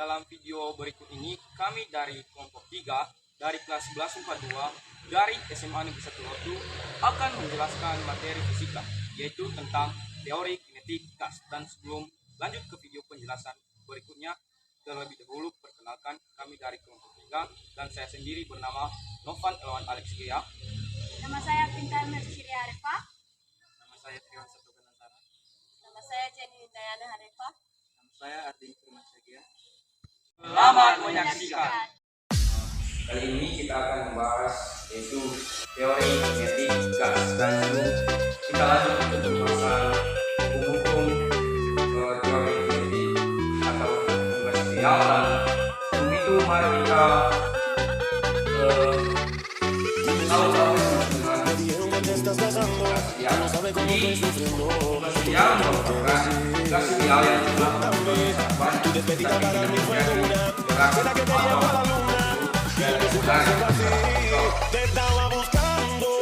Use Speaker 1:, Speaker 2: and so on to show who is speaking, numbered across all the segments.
Speaker 1: dalam video berikut ini kami dari kelompok 3 dari kelas 11 IPA 2 dari SMA Negeri 1 Lotu akan menjelaskan materi fisika, yaitu tentang teori kinetik gas. Dan sebelum lanjut ke video penjelasan berikutnya, terlebih dahulu perkenalkan kami dari kelompok 3 dan saya sendiri bernama Novan Elwan Alex Gea.
Speaker 2: Nama saya Pintar Merciri Arifah.
Speaker 1: Nama saya Triwan Satu Ganasara.
Speaker 2: Nama saya Jenny Dayana Harifah.
Speaker 1: Nama saya Ardi Firmansyah Gea. Selamat menyaksikan. Kali ini kita akan membahas yaitu teori kinetik gas, dan kita lanjut ke pembahasan hukum teori kinetik atau hukum gas ideal. Dan sebelum itu mari kita tahu dengan gas ideal merupakan gas ideal yang telah merupakan tidak menjadi gerak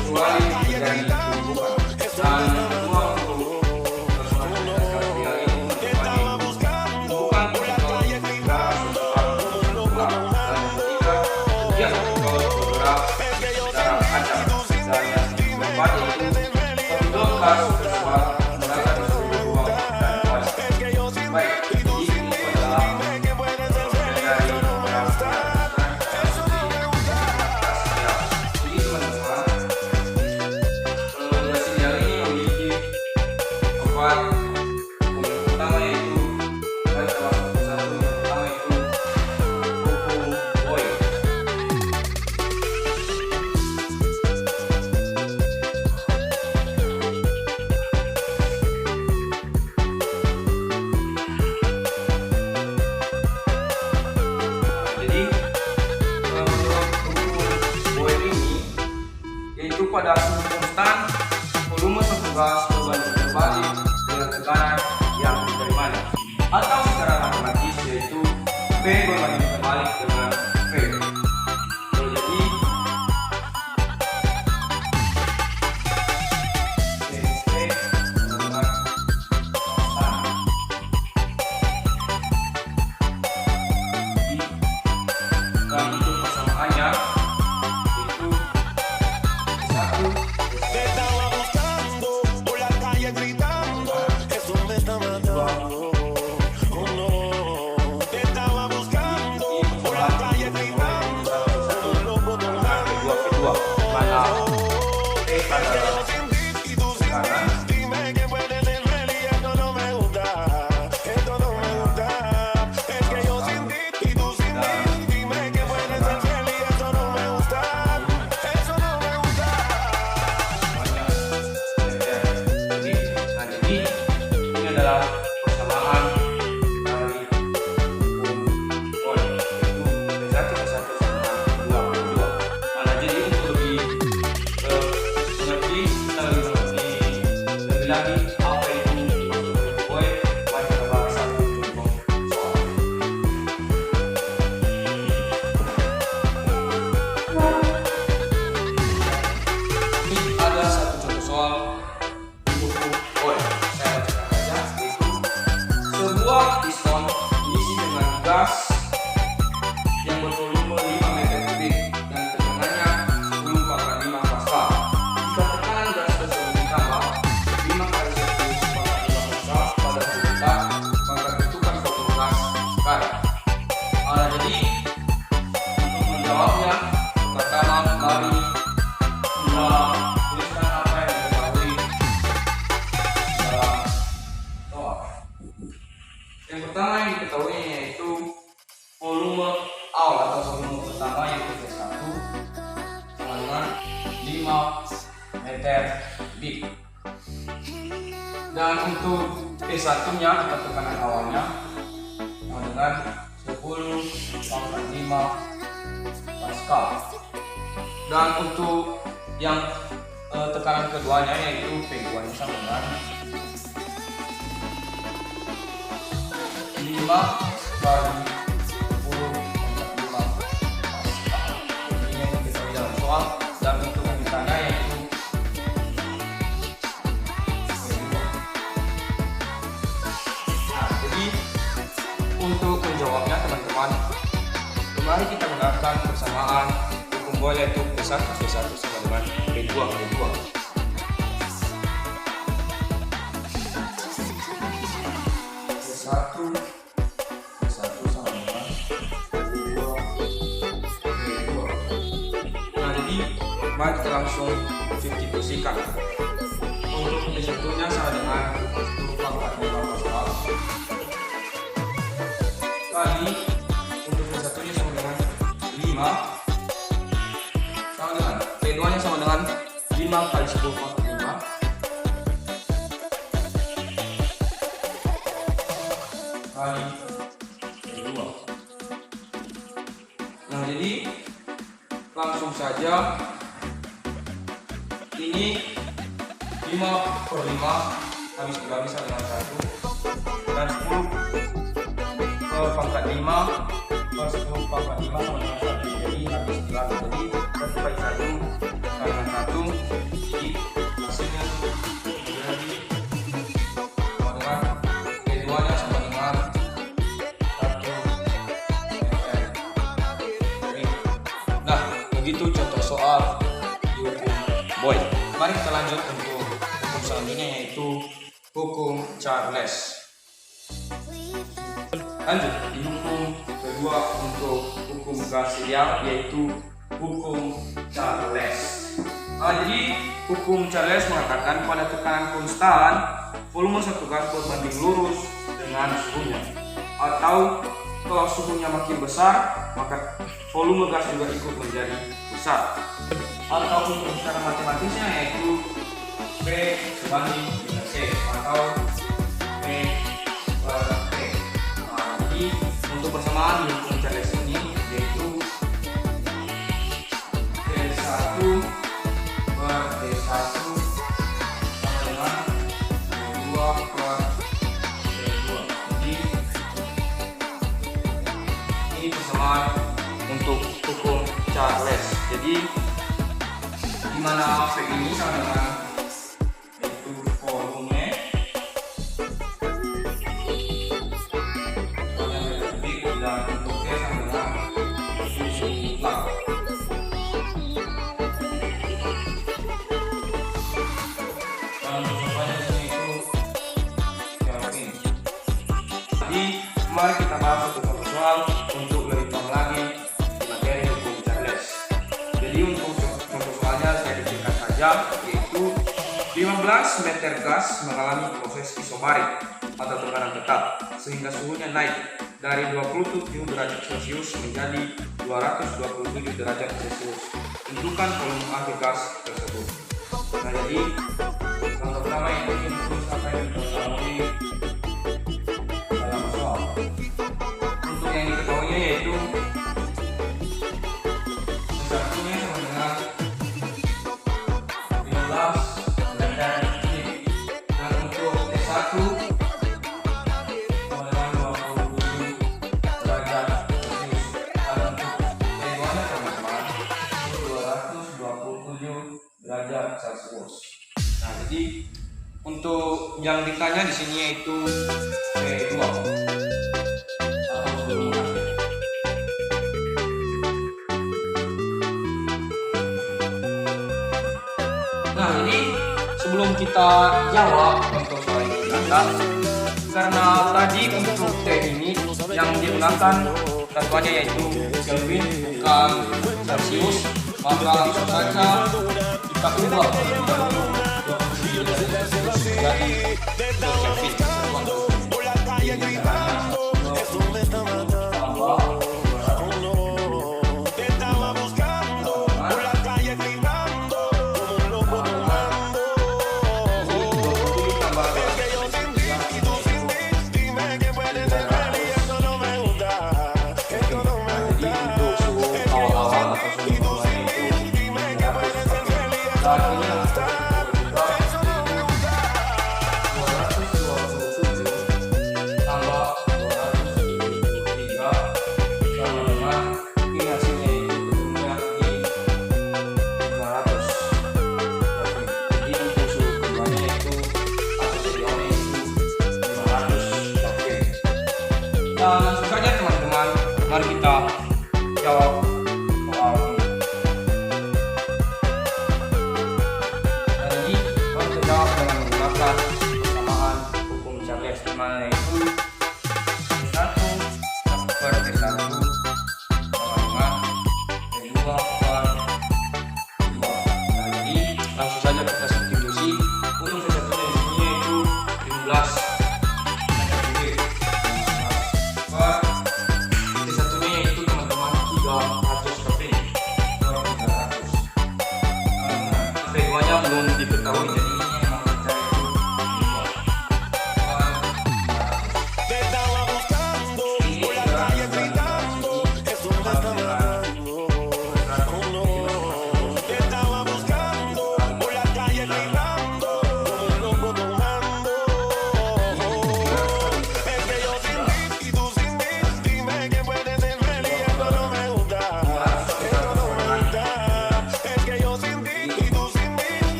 Speaker 1: kecuali menjadi tumbuhan. Dan semua untuk personalitas gas ideal ini merupakan tumbuhan kalau gerak secara dan ketika dia bergerak secara acak dan yang keempat yaitu penduduk gas tersebar merata di seluruh ruang dan kuasa. Baik, jadi ini adalah dari pada suhu konstan, volume satu gas berbanding terbalik dengan tekanan yang diterimanya, atau secara matematis yaitu P berbanding terbalik dengan V. Jadi P adalah konstan. Dan untuk persamaannya piston diisi dengan gas yang bervolume 5 meter kubik dan tekanannya 10/5 pascal. Jika tekanan gas tersebut ditambah 5 kali 10/5 pascal pada suhu rendah, maka bentukan suatu gas karet. Jadi untuk menjawabnya, pertama mari kita tuliskan apa yang diketahui dalam soal. Yang pertama yang diketahui yaitu volume awal atau volume pertama yaitu V1 sama dengan 5 meter kubik. Dan untuk P1 nya atau tekanan awalnya sama dengan 10/5 pascal. Dan untuk yang tekanan keduanya yaitu P2 nya sama dengan 5/10/5 pascal. Ini yang kita dalam soal, dan untuk yang ditanya yaitu jadi untuk menjawabnya teman-teman, mari kita gunakan persamaan hukum boil, yaitu P1 sama dengan P2 P2. P1 sama dengan P2 P2. Nah, jadi mari kita langsung substitusikan. Untuk P1-nya sama dengan 10 pangkat 5 Pascal kali, untuk P1-nya sama dengan 5, sama dengan P2-nya sama dengan 5 kali 10 pangkat 5 kali P2. Nah, jadi langsung saja, ini 5/5 habis 2 bisa dengan 1, dan 10 per pangkat 5 per 10 pangkat 5 sama dengan 1, jadi habis 2, jadi 1 bagi 1 karena 1, jadi hasilnya menjadi sama dengan P2 nya sama dengan 1 mm. Nah, begitu contoh soal di hukum Boyle. Mari kita lanjut untuk hukum selanjutnya, yaitu hukum Charles. Lanjut di hukum kedua untuk hukum gas ideal, yaitu hukum Charles. Jadi hukum Charles mengatakan pada tekanan konstan volume satu gas berbanding lurus dengan suhunya, atau kalau suhunya makin besar maka volume gas juga ikut menjadi besar. Atau untuk secara matematisnya yaitu P sebanding dengan C, atau P per T. Jadi untuk persamaan di hukum Charles ini yaitu P1 per T1 sama dengan P2 per T2. Jadi ini persamaan untuk hukum Charles. Jadi di mana P ini sama dengan yaitu volume dan untuk T sama dengan suhu mutlak. Dan untuk contohnya di sini itu Kelvin. Jadi mari kita bahas satu contoh soal untuk lebih paham lagi di materi hukum Charles. Jadi untuk contoh soalnya saya disingkat saja, yaitu 15 meter gas mengalami proses isobarik atau tekanan tetap sehingga suhunya naik dari 27 derajat Celcius menjadi 227 derajat Celcius. Tentukan volume akhir gas tersebut. Nah, jadi contoh pertama yang ingin sampai diketahui dalam soal. Untuk yang diketahuinya yaitu satunya sama dengan 15 meter kubik, dan untuk T1 sama dengan 27 derajat Celcius, dan untuk T2 nya teman-teman 227 derajat Celcius. Nah, jadi untuk yang ditanya di sini yaitu P2 atau volume akhir. Nah, jadi sebelum kita jawab untuk soal ini, karena tadi untuk T ini yang digunakan satuannya yaitu Kelvin bukan Celcius, maka langsung saja kita ubah terlebih dahulu 27 derajat Celcius jadi Kelvin. Ini caranya tambah 227 langsung saja teman-teman, mari kita jawab soal ini. Jadi kalau kita jawab dengan menggunakan persamaan hukum Charles, di mana itu T1 per T1 sama dengan T2 per T2. Nah, jadi langsung saja kita substitusi. Untuk T1 di sini yaitu 15 belum diketahui, jadi ini memang mencari itu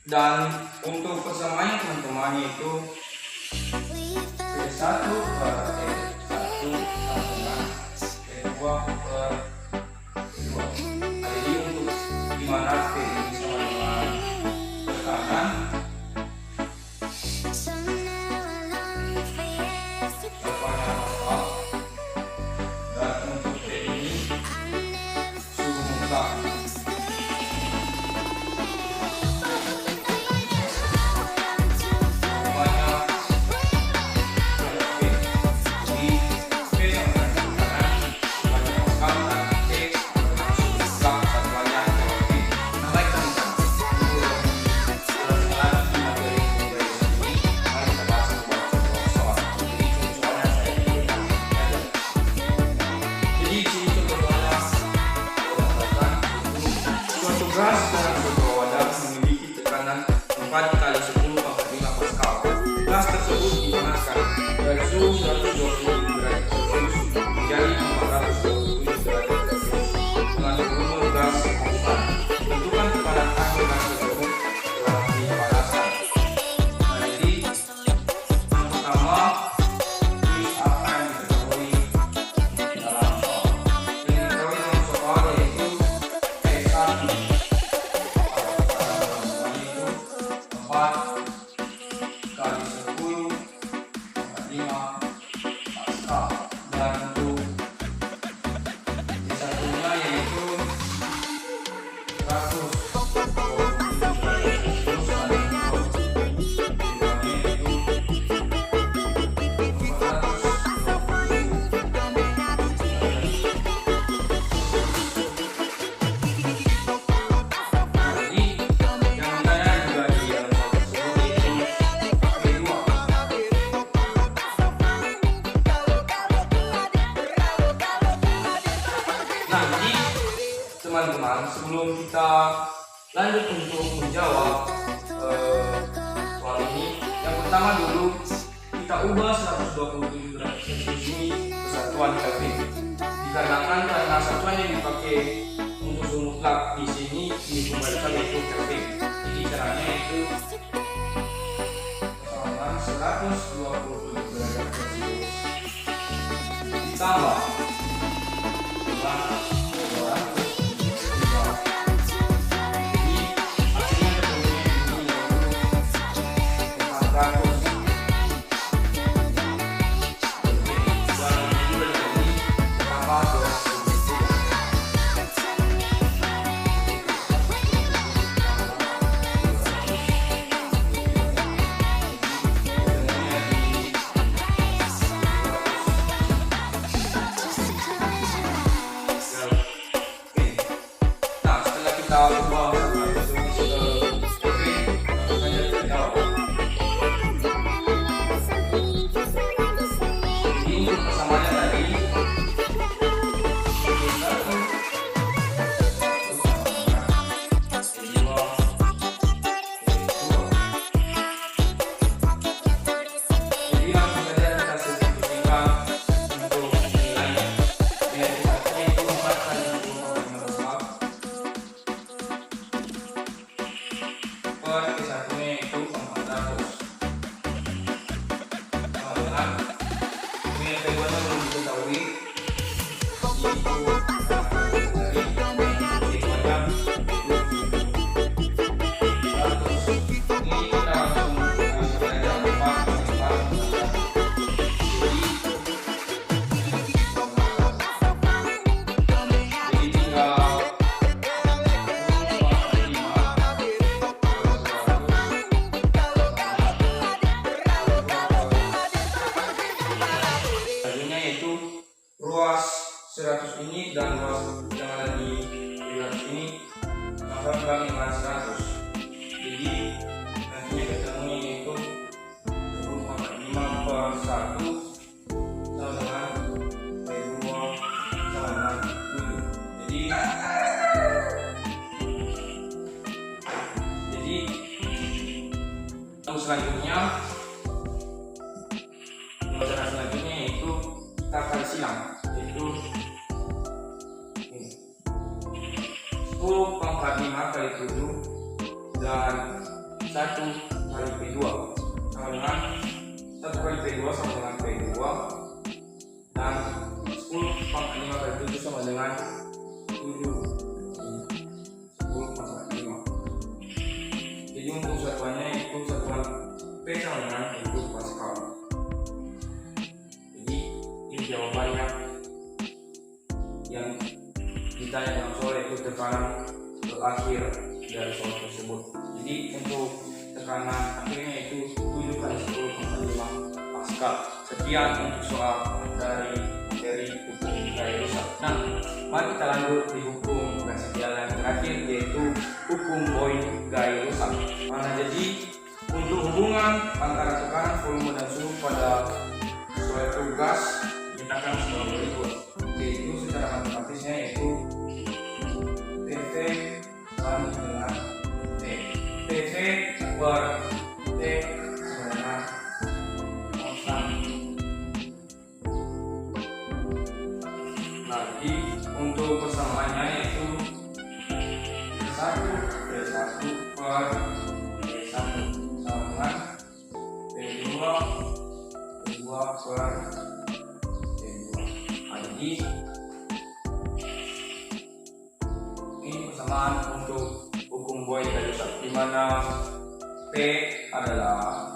Speaker 1: dan untuk persamaannya teman-teman yaitu T1 per T1 sama dengan T2 per T2. Jadi untuk dimana T ini sama dengan tekanan, dan untuk T ini suhu mutlak. Gas dalam sebuah wadah memiliki tekanan 4 kali 10 pangkat 5 Pascal. Gas tersebut dipanaskan dari suhu 120 derajat Celcius menjadi 427 derajat Celcius dengan volume gas konstan. Tentukan tekanan akhir gas tersebut telah dipanaskan. Nah, jadi yang pertama, tulis apa yang diketahui dalam soal. Yang diketahui dalam soal yaitu T1 kali 10 5 Pascal, dan untuk satunya yaitu 120. Nah, jadi teman-teman, sebelum kita lanjut untuk menjawab soal ini, yang pertama dulu kita ubah 127 derajat Celcius ini ke satuan Kelvin. Dikarenakan karena satuan yang dipakai untuk suhu mutlak di sini dikembalikan yaitu Kelvin. Jadi caranya itu persamaan 127 derajat Celcius ditambah dengan kita ubah definisi ke PV, langsung saja kita jawab. Jadi untuk persamaannya tadi ruas 100 ini dan ruas yang ada di 300 ini sama bagi dengan 100. Jadi nantinya ketemunya yaitu 10,5 per 1 sama dengan P2 sama dengan 7. Jadi selanjutnya pembelajaran selanjutnya yaitu kita kali silang, yaitu 10 pangkat 5 kali 7 dan 1 kali P2 sama dengan 1 kali P2 sama dengan P2 dan 10 pangkat 5 kali 7 sama dengan 7. 10 pangkat 5. Jadi untuk satuannya itu satuan P sama dengan 1 Pascal. Jawabannya yang ditanya dalam soal itu tekanan terakhir dari soal tersebut. Jadi untuk tekanan akhirnya itu 7 kali 10,5 Pascal. Sekian untuk soal dari materi hukum gaya rusak. Nah, mari kita lanjut di hukum prasejarah yang terakhir, yaitu hukum Boyd gaya rusak. Mana jadi untuk hubungan antara tekanan, volume dan suhu pada suatu gas akan sebagai berikut, yaitu secara matematisnya yaitu PV banding dengan T. PV per T sama dengan konstan. Nah, jadi untuk persamaannya yaitu P1 per P1 sama dengan P2 per jadi ini persamaan untuk hukum Boyd gaya rusak, di mana P adalah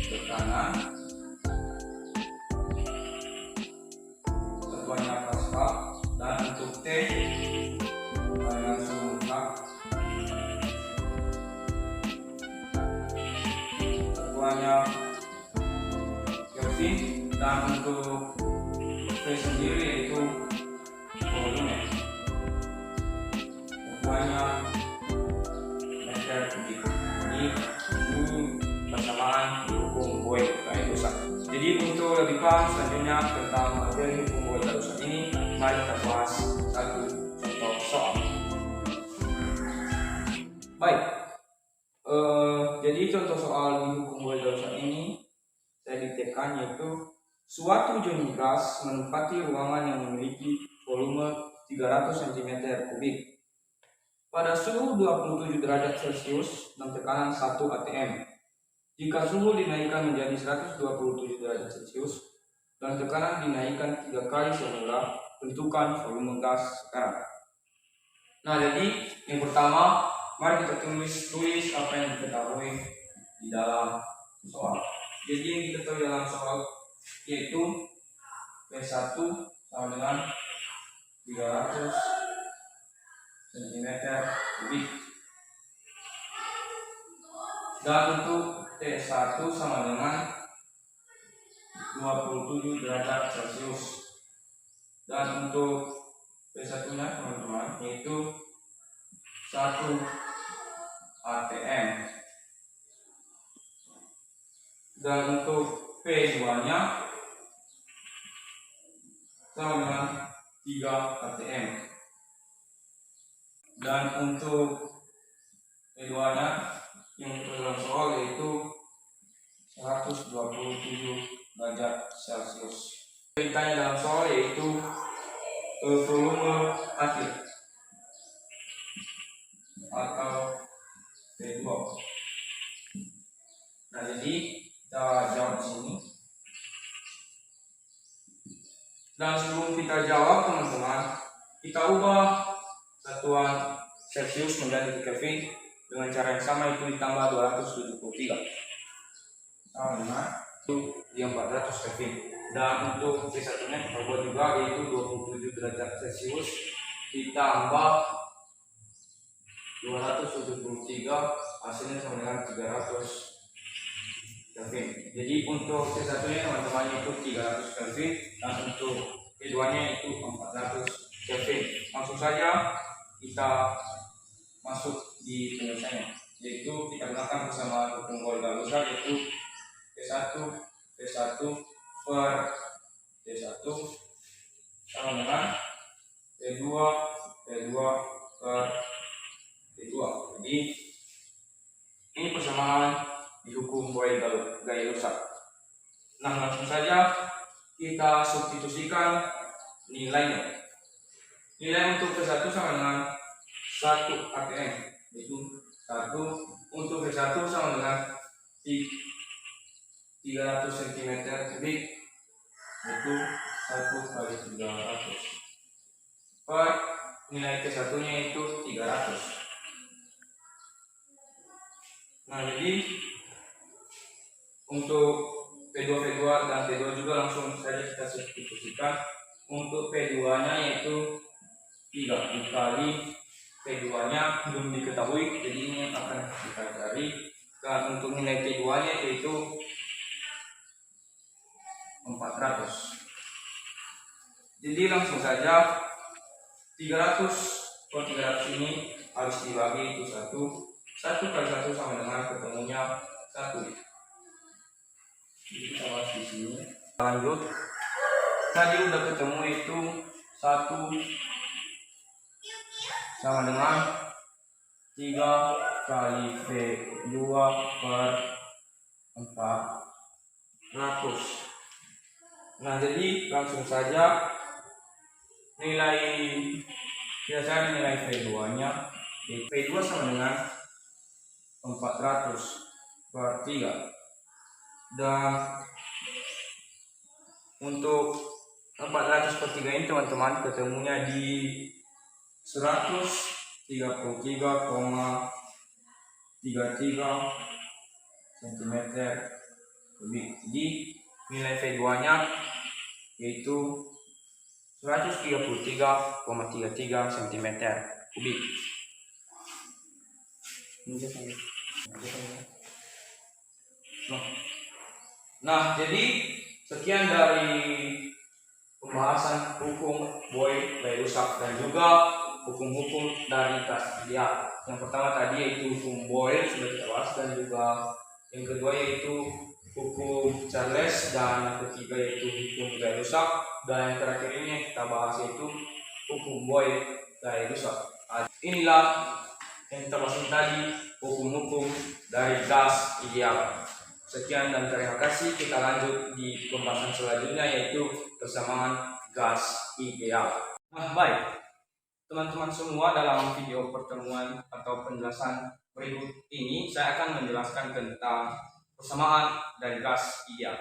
Speaker 1: tekanan, satuannya Pascal, dan untuk T dengan suhu mutlak, satuannya Kelvin, dan untuk P sendiri yaitu volume, satuannya meter kubik. Ini persamaan di hukum Boyd gaya rusak. Jadi untuk lebih paham selanjutnya tentang materi hukum Boyd gaya rusak ini, mari kita bahas satu contoh soal. Baik, jadi contoh soal di hukum Boyd gaya rusak ini saya ditekan yaitu suatu jenis gas menempati ruangan yang memiliki volume 300 cm3 pada suhu 27 derajat Celcius dan tekanan 1 atm. Jika suhu dinaikkan menjadi 127 derajat Celcius dan tekanan dinaikkan 3 kali semula, tentukan volume gas sekarang. Nah, jadi yang pertama, mari kita tulis apa yang diketahui di dalam soal. Jadi yang diketahui dalam soal yaitu P1 sama dengan 300 cm3 dan untuk T1 sama dengan 27 derajat Celcius dan untuk P1 nya teman-teman yaitu 1 atm. Dan untuk P2 nya sama dengan 3 atm. Dan untuk P2 nya yang dalam soal yaitu 127 derajat Celcius. Perintahnya dalam soal yaitu volume akhir atau P2. Nah, jadi kita jawab di sini. Dan sebelum kita jawab, teman-teman, kita ubah satuan Celcius menjadi Kelvin dengan cara yang sama, itu ditambah 273 sama dengan itu di 400 Kelvin. Dan untuk P1 nya kita buat juga yaitu 27 derajat Celcius ditambah 273 hasilnya sama dengan 300 Kelvin. Jadi untuk P1 nya teman-teman itu 300 Kelvin dan untuk P2 nya itu 400 Kelvin. Langsung saja kita masuk di penyelesaiannya, yaitu kita gunakan persamaan hukum Boyle-Galusar yaitu P1 per P1 sama dengan P2 per P2. Jadi ini persamaan di hukum Boyle-Galusar. Nah, langsung saja kita substitusikan nilainya. Nilai untuk P1 sama dengan 1 atm, yaitu 1 untuk P1 sama dengan 300 cm kubik, yaitu 1 kali 300 per nilai P1 nya itu 300. Nah, jadi untuk P2 dan P2 juga langsung saja kita substitusikan. Untuk P2 nya yaitu 3 dikali P2 nya belum diketahui, jadi ini yang akan kita cari. Dan untuk nilai P2 nya yaitu 400. Jadi langsung saja 300 per 300 ini harus dibagi itu 1 kali 1 sama dengan ketemunya 1. Jadi kita bahas di sini. Lanjut. Tadi udah ketemu itu 1 sama dengan 3 kali P2 per 400. Nah, jadi langsung saja kita cari nilai P2 nya. P2 sama dengan 400 per 3. Dan untuk 400 per 3 ini teman-teman ketemunya di 133,33 cm kubik. Jadi nilai P2 nya yaitu 133,33 cm kubik. Nah, jadi sekian dari pembahasan hukum Boyle-Galusar dan juga hukum-hukum dari gas ideal. Yang pertama tadi yaitu hukum Boyle sudah kita bahas, dan juga yang kedua yaitu hukum Charles, dan yang ketiga yaitu hukum Galusar, dan yang terakhir ini yang kita bahas yaitu hukum Boyle-Galusar. Inilah yang kita bahas tadi, hukum-hukum dari gas ideal. Sekian dan terima kasih. Kita lanjut di pembahasan selanjutnya yaitu persamaan gas ideal. Nah, baik teman-teman semua, dalam video pertemuan atau penjelasan berikut ini saya akan menjelaskan tentang persamaan dari gas ideal.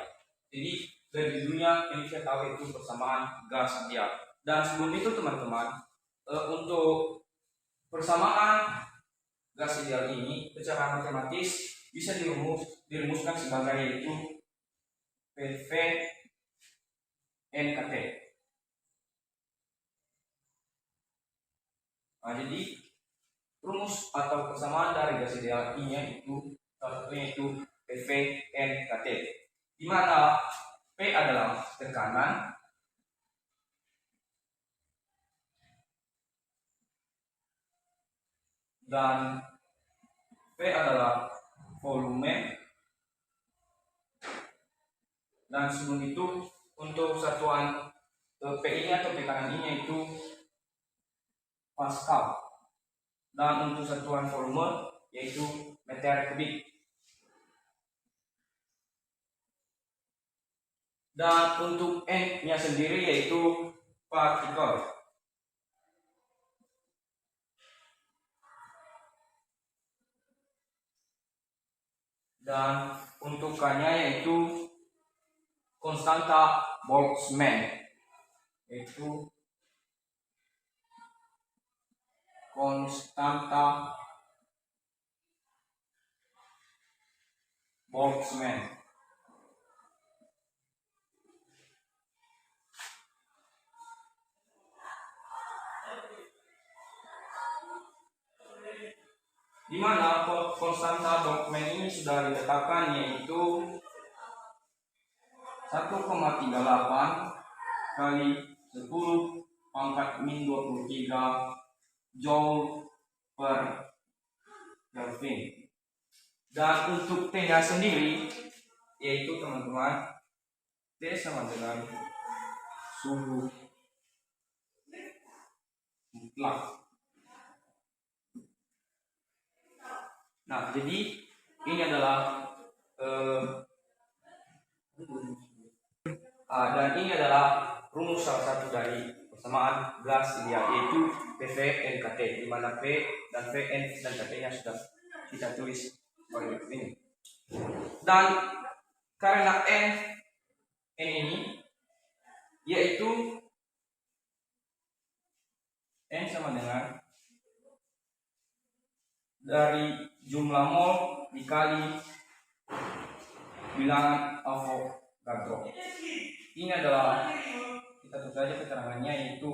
Speaker 1: Jadi dari dunia yang saya tahu itu persamaan gas ideal. Dan sebelum itu teman-teman, untuk persamaan gas ideal ini secara matematis bisa dirumuskan sebagai yaitu PV NKT. Nah, jadi rumus atau persamaan dari gas ideal ini itu salah satunya itu PV NKT, di mana P adalah tekanan, dan V adalah volume, dan sebelum itu untuk satuan P ini atau tekanan ini yaitu Pascal, dan untuk satuan volume yaitu meter kubik. Dan untuk N nya sendiri yaitu partikel. Dan untuk K-nya yaitu konstanta Boltzmann, yaitu konstanta Boltzmann. Di mana konstanta Boltzmann ini sudah ditetapkan yaitu 1,38 kali 10 pangkat min 23 Joule per Kelvin. Dan untuk T-nya sendiri yaitu teman-teman, T sama dengan suhu mutlak. Nah, jadi ini adalah dan ini adalah rumus salah satu dari persamaan gas ideal, yaitu PV NKT, di mana P dan Vn dan KT-nya sudah kita tulis sebagai ini. Dan karena N ini yaitu N sama dengan dari jumlah mol dikali bilangan Avogadro. Ini adalah, kita tulis saja keterangannya, yaitu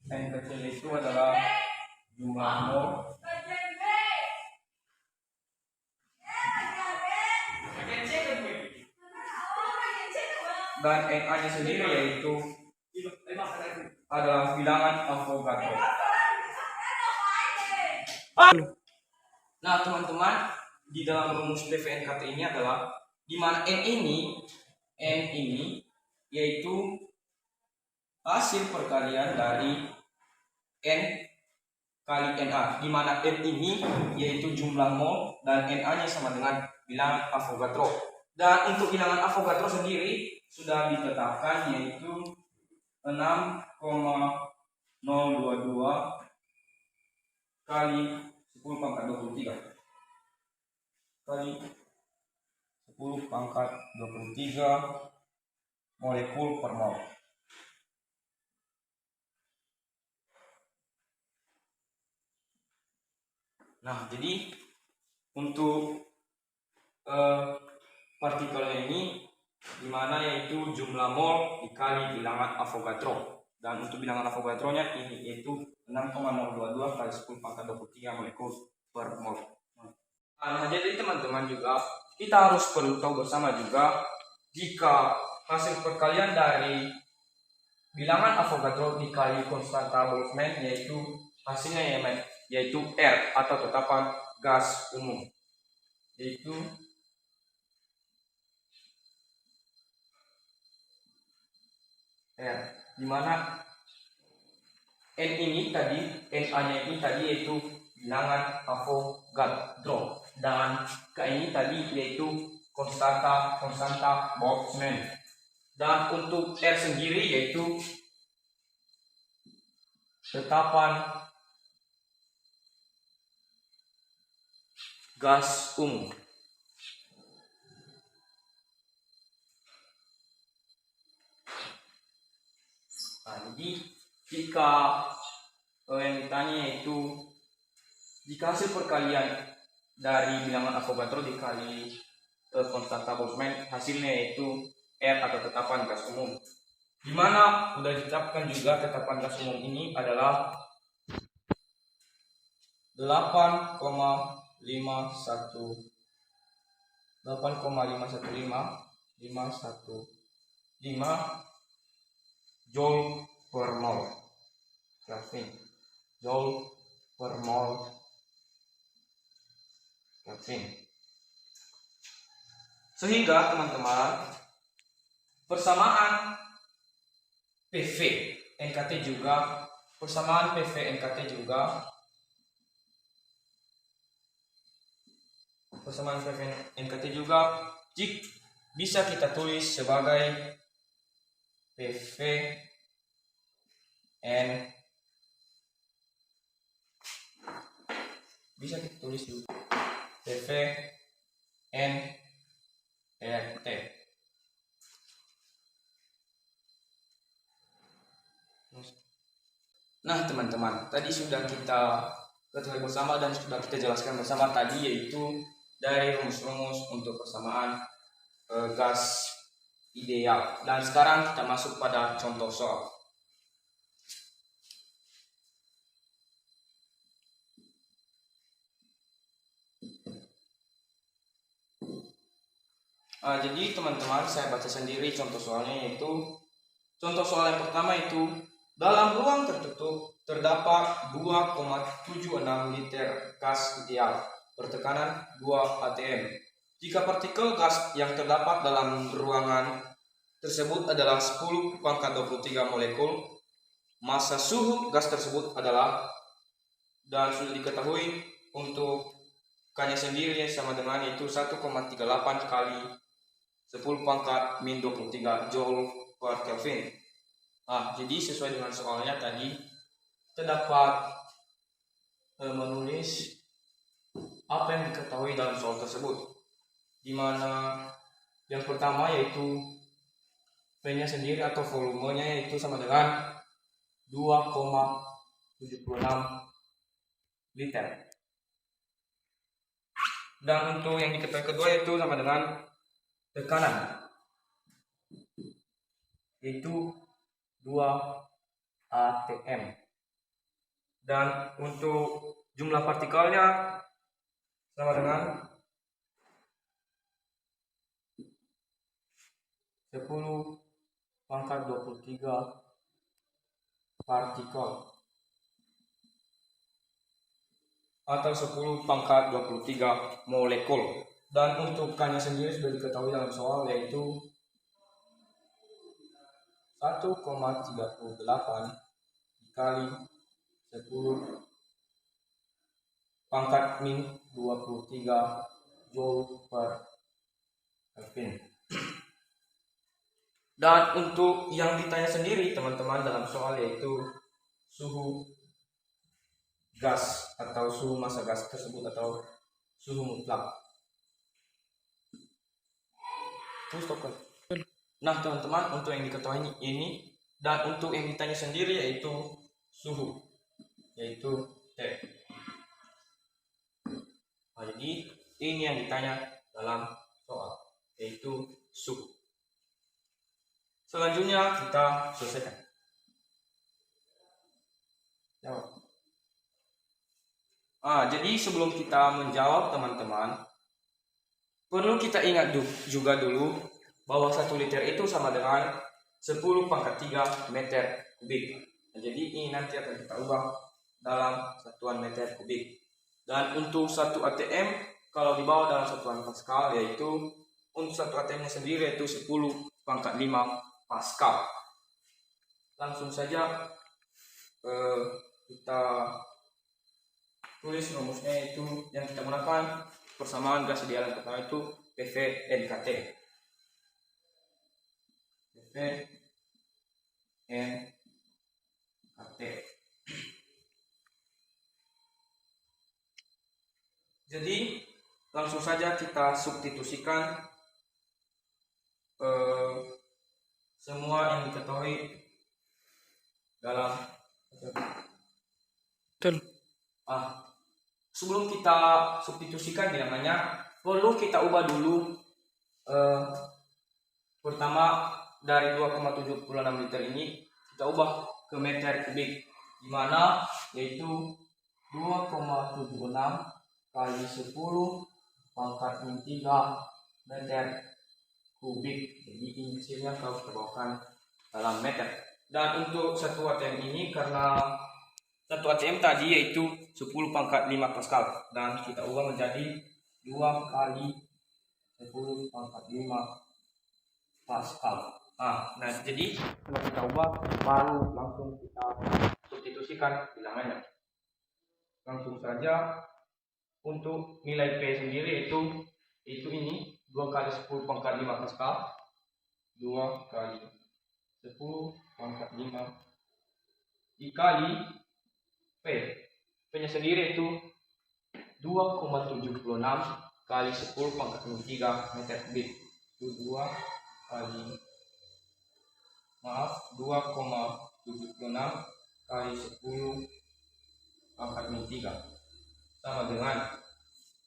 Speaker 1: N kecil itu adalah jumlah mol dan Na nya sendiri yaitu adalah bilangan Avogadro. Nah teman-teman, di dalam rumus PVNKT ini adalah di mana N ini yaitu hasil perkalian dari N kali Na, di mana N ini yaitu jumlah mol dan Na nya sama dengan bilangan Avogadro. Dan untuk bilangan Avogadro sendiri sudah ditetapkan yaitu 6,022 kali 10 pangkat 23 kali 10 pangkat 23 molekul per mol. Nah, jadi untuk partikelnya ini dimana yaitu jumlah mol dikali bilangan Avogadro, dan untuk bilangan Avogadro-nya ini yaitu 6,022 kali 10 pangkat 23 molekul per mol. Nah, jadi teman-teman juga kita harus perlu tahu bersama juga jika hasil perkalian dari bilangan Avogadro dikali konstanta Boltzmann yaitu hasilnya yaitu R atau tetapan gas umum, yaitu R, dimana N ini tadi, Na nya ini tadi yaitu bilangan Avogadro, dan K ini tadi yaitu konstanta Boltzmann, dan untuk R sendiri yaitu tetapan gas umum. Nah, jadi jika yang ditanya yaitu jika hasil perkalian dari bilangan Avogadro dikali konstanta Boltzmann hasilnya yaitu R atau tetapan gas umum, di mana sudah ditetapkan juga tetapan gas umum ini adalah 8,515 Joule per mol Kelvin, Joule per mol Kelvin. Sehingga teman-teman, persamaan PV NKT juga, persamaan PV NKT juga, persamaan PV NKT juga bisa kita tulis sebagai PV N, bisa kita tulis juga PV N RT. Nah teman-teman, tadi sudah kita ketahui bersama dan sudah kita jelaskan bersama tadi, yaitu dari rumus-rumus untuk persamaan gas ideal. Dan sekarang kita masuk pada contoh soal. Jadi teman-teman, saya baca sendiri contoh soalnya, yaitu contoh soal yang pertama itu, dalam ruang tertutup terdapat 2,76 liter gas ideal bertekanan 2 atm. Jika partikel gas yang terdapat dalam ruangan tersebut adalah 10⁻23 molekul, massa suhu gas tersebut adalah, dan sudah diketahui untuk K-nya sendiri sama dengan itu 1,38 kali 10⁻⁻23 Joule per Kelvin. Jadi sesuai dengan soalnya tadi, kita dapat menulis apa yang diketahui dalam soal tersebut, di mana yang pertama yaitu V-nya sendiri atau volumenya yaitu sama dengan 2,76 liter. Dan untuk yang diketahui kedua yaitu sama dengan tekanan, yaitu 2 atm. Dan untuk jumlah partikelnya sama dengan 10⁻23 partikel atau 10⁻23 molekul. Dan untuk K-nya sendiri sudah diketahui dalam soal, yaitu 1,38 dikali 10⁻⁻23 Joule per Kelvin. Dan untuk yang ditanya sendiri teman-teman dalam soal, yaitu suhu gas atau suhu massa gas tersebut atau suhu mutlak. Nah teman-teman, untuk yang diketahui ini dan untuk yang ditanya sendiri yaitu suhu, yaitu T. Jadi ini yang ditanya dalam soal, yaitu suhu. Selanjutnya kita selesaikan. Jawab. Jadi sebelum kita menjawab teman-teman, perlu kita ingat juga dulu bahwa 1 liter itu sama dengan 10⁻³ meter kubik. Jadi ini nanti akan kita ubah dalam satuan meter kubik. Dan untuk 1 atm kalau dibawa dalam satuan Pascal, yaitu untuk 1 atm-nya sendiri yaitu 10⁻⁵ Pascal. Langsung saja kita tulis rumusnya, yaitu yang kita gunakan persamaan gas ideal yang pertama itu PV NKT. PV NKT. Jadi langsung saja kita substitusikan semua yang diketahui dalam sebelum kita substitusikan namanya, perlu kita ubah dulu pertama dari 2,76 liter ini kita ubah ke meter kubik, di mana yaitu 2,76 kali 10⁻³ meter kubik. Jadi inisialnya kalau kita bawakan dalam meter. Dan untuk 1 atm ini, karena 1 atm tadi yaitu 10⁻⁵ Pascal, dan kita ubah menjadi 2 kali 10 pangkat 5 Pascal. Nah jadi setelah kita ubah baru langsung kita substitusikan bilangannya. Langsung saja untuk nilai P sendiri itu ini 2 kali 10 pangkat 5 Pascal, 2 kali 10 pangkat 5 dikali P nya sendiri itu 2,76 kali 10 pangkat 3 meter kubik. Itu 2,76 kali 10 pangkat 3 sama dengan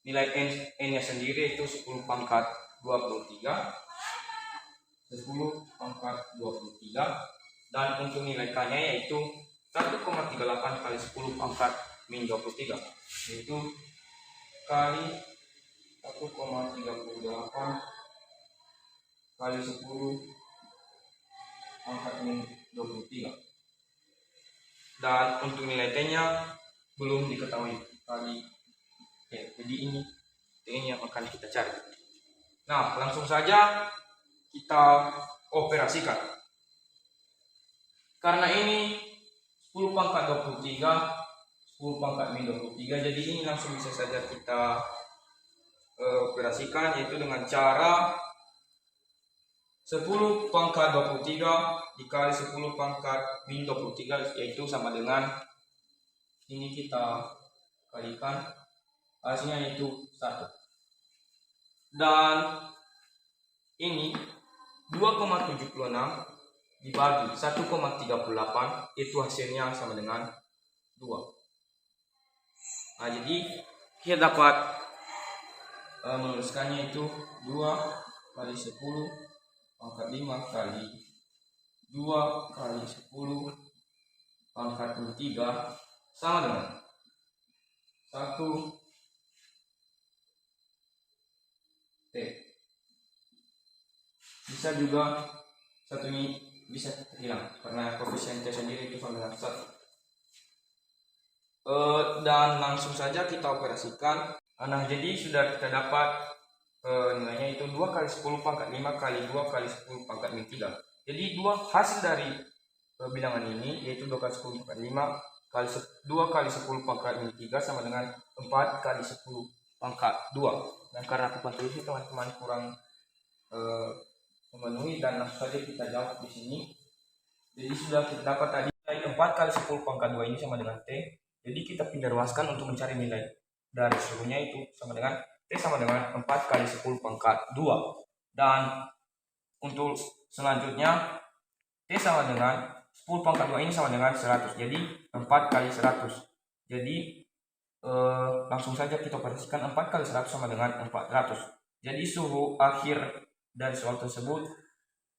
Speaker 1: nilai n nya sendiri itu 10 pangkat 23 dan untuk nilai k nya yaitu 1,38 kali 10 pangkat min 23, yaitu kali 1,38 kali 10 pangkat min 23. Dan untuk nilai t nya belum diketahui kali jadi ini yang akan kita cari. Nah, langsung saja kita operasikan. Karena ini 10 pangkat 23, 10 pangkat min 23, jadi ini langsung bisa saja kita operasikan, yaitu dengan cara 10 pangkat 23 dikali 10 pangkat min 23, yaitu sama dengan ini kita kalikan, hasilnya yaitu 1. Dan ini 2,76 dibagi 1,38, itu hasilnya sama dengan 2. Nah, jadi kita dapat menuliskannya itu 2 kali 10 pangkat 5 kali 2 kali 10 pangkat 3 sama dengan 1 T. Bisa juga satu ini bisa hilang karena koefisien T sendiri itu sama dengan 1. Dan langsung saja kita operasikan. Nah, jadi sudah kita dapat nilainya itu 2 kali 10 pangkat 5 kali 2 kali 10 pangkat min 3. Jadi hasil dari bilangan ini yaitu 2 kali 10 pangkat 5 kali 2 kali 10 pangkat min 3 sama dengan 4 kali 10 pangkat 2. Dan karena papan tulis teman-teman kurang memenuhi, dan langsung saja kita jawab di sini. Jadi sudah kita dapat tadi 4 kali 10 pangkat 2 ini sama dengan T. Jadi kita pindah ruaskan untuk mencari nilai dari seluruhnya, itu sama dengan T sama dengan 4 kali 10 pangkat 2. Dan untuk selanjutnya T sama dengan 10 pangkat 2 ini sama dengan 100. Jadi 4 kali 100. Jadi langsung saja kita operasikan 4 kali 100 sama dengan 400. Jadi suhu akhir dari soal tersebut,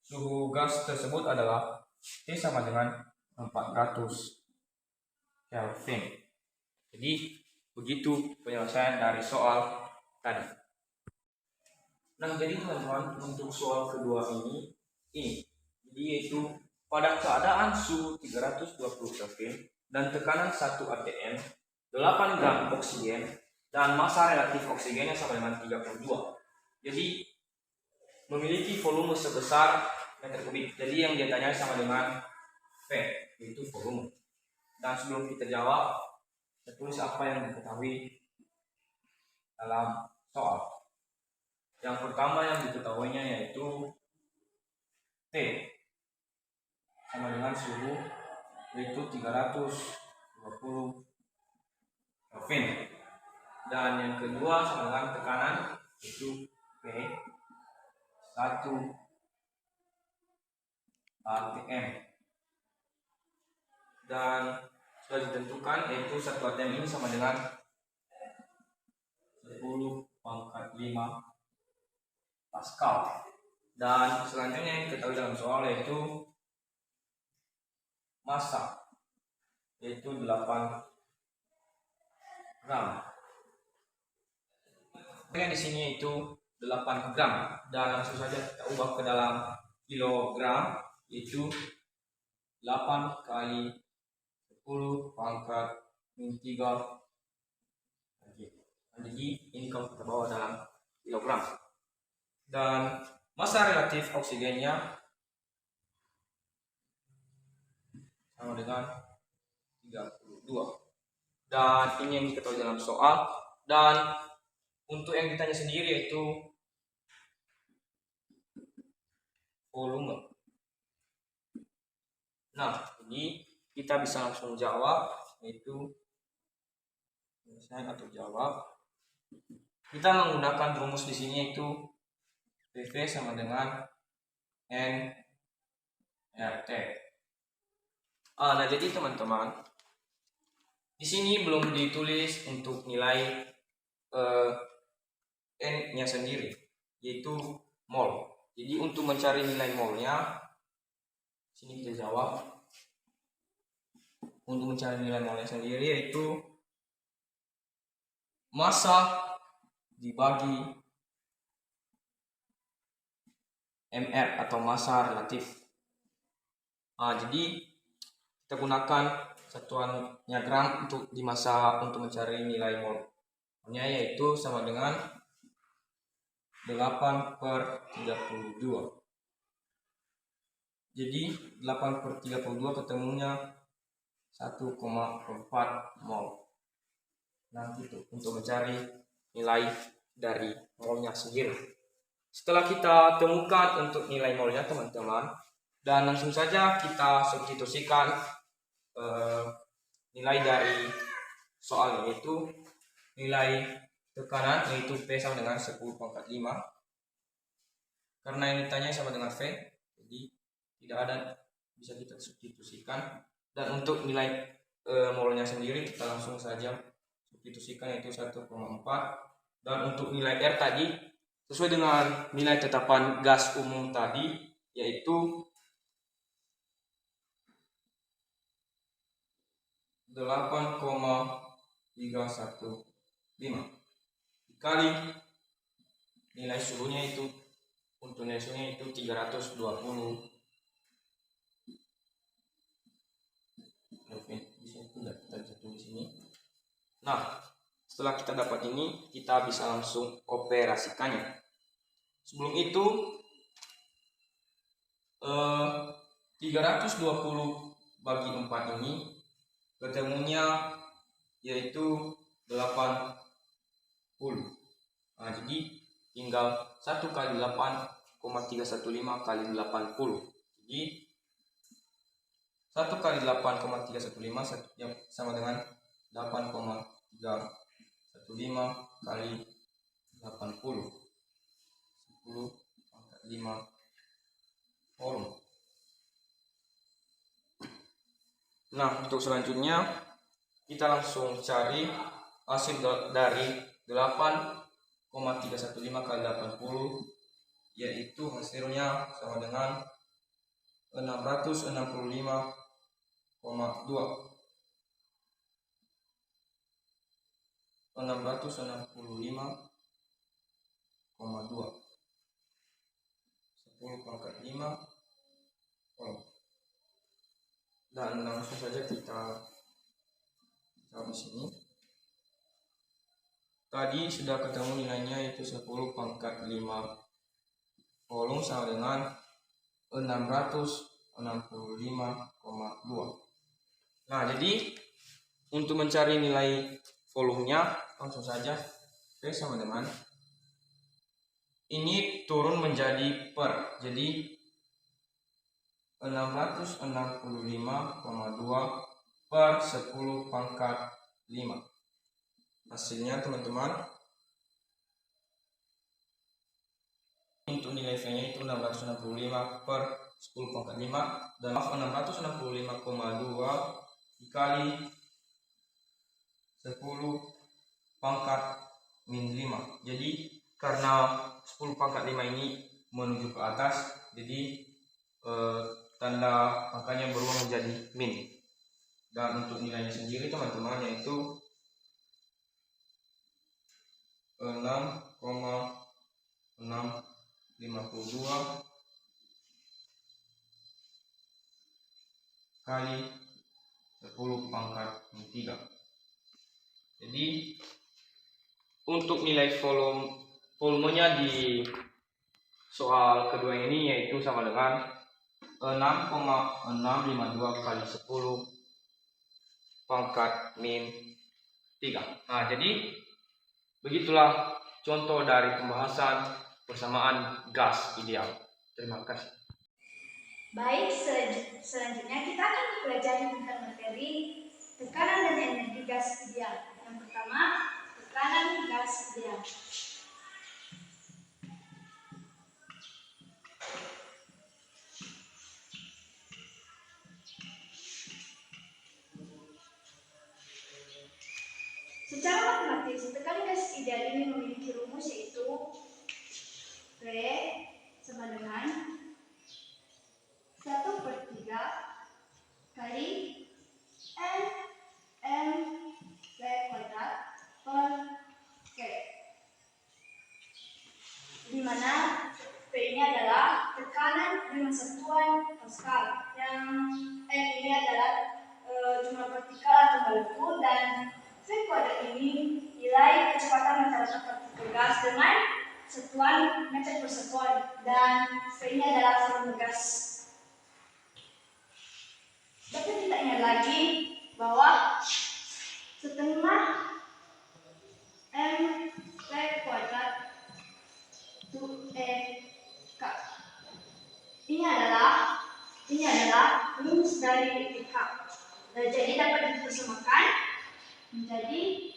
Speaker 1: suhu gas tersebut adalah T sama dengan 400 Kelvin. Jadi begitu penyelesaian dari soal tadi. Nah, jadi teman-teman, untuk soal kedua ini jadi yaitu pada keadaan suhu 320 Kelvin dan tekanan 1 atm, 8 gram oksigen dan massa relatif oksigennya sama dengan 32. Jadi memiliki volume sebesar meter kubik. Jadi yang dia tanya sama dengan V, yaitu volume. Dan sebelum kita jawab, kita tulis apa yang diketahui dalam soal. Yang pertama yang diketahuinya yaitu T sama dengan suhu, yaitu 320 Kelvin. Dan yang kedua sama dengan tekanan, yaitu P 1 atm. Dan sudah ditentukan yaitu 1 atm ini sama dengan 10 pangkat 5 Pascal. Dan selanjutnya yang kita tahu dalam soal yaitu massa, yaitu 8 gram. Dengan di sini itu 8 gram, dan langsung saja kita ubah ke dalam kilogram, yaitu 8 kali 10 pangkat min 3 Jadi ini kalau kita bawa dalam kilogram. Dan massa relatif oksigennya sama dengan 32. Dan ini yang diketahui dalam soal. Dan untuk yang ditanya sendiri yaitu volume. Nah, jadi kita bisa langsung jawab, yaitu atau jawab. Kita menggunakan rumus di sini yaitu PV sama dengan nRT. Nah, jadi teman-teman, di sini belum ditulis untuk nilai N-nya sendiri, yaitu mol. Jadi untuk mencari nilai molnya, sini kita jawab. Untuk mencari nilai molnya sendiri yaitu massa dibagi mR atau massa relatif. Jadi kita gunakan satuannya gram untuk di massa untuk mencari nilai molnya, yaitu sama dengan 8/32. Jadi 8/32 ketemunya 1,4 mol. Nah, gitu untuk mencari nilai dari molnya sendiri. Setelah kita temukan untuk nilai molnya teman-teman, dan langsung saja kita substitusikan nilai dari soal, yaitu nilai tekanan, yaitu P sama dengan 10/5. Karena yang ditanya sama dengan V, jadi tidak ada, bisa kita substitusikan. Dan untuk nilai molnya sendiri kita langsung saja substitusikan, yaitu 1,4. Dan untuk nilai R tadi sesuai dengan nilai tetapan gas umum tadi, yaitu 8,315 dikali nilai suhunya, itu untuk nilai suhunya itu 320. Nah, setelah kita dapat ini, kita bisa langsung operasikannya. Sebelum itu 320 bagi 4 ini ketemunya yaitu 80. Nah, jadi tinggal 1 kali 8,315 kali 80. Jadi 1 kali 8,315 yang sama dengan 8,315 kali 80, 10/5 volume. Nah, untuk selanjutnya kita langsung cari hasil dari 8,315 kali 80, yaitu hasilnya sama dengan 665,2. 10/5 dan langsung saja kita taruh di sini. Tadi sudah ketemu nilainya, yaitu 10/5 volume sama dengan 665,2. Nah, jadi untuk mencari nilai volumenya langsung saja P sama dengan ini turun menjadi per, jadi 665,2 per 10/5. Hasilnya teman-teman, untuk nilai V-nya itu 665 per 10/5, dan 665,2 dikali 10⁻⁵. Jadi karena 10⁻⁵ ini menuju ke atas, jadi tanda angkanya berubah menjadi min. Dan untuk nilainya sendiri teman-teman yaitu 6,652 kali 10⁻⁵. Jadi untuk nilai volumenya di soal kedua ini yaitu sama dengan 6,652 kali 10 pangkat min 3. Nah, jadi begitulah contoh dari pembahasan persamaan gas ideal. Terima kasih.
Speaker 2: Baik, selanjutnya kita akan mempelajari tentang materi tekanan dan energi gas ideal. Yang pertama, tekanan gas ideal. Secara matematis, tekanan gas ideal ini memiliki rumus yaitu V sama dengan 1/3 kali mv kuadrat per K, di mana V ini adalah tekanan dengan satuan Pascal, yang M ini adalah jumlah partikel atau molekul, dan V kuadrat ini nilai kecepatan rata-rata partikel gas dengan satuan meter persatuan, dan V ini adalah volume gas. Dapat kita ingat lagi bahwa setengah mv kuadrat itu K. Ini adalah rumus dari K. Jadi dapat dipersamakan menjadi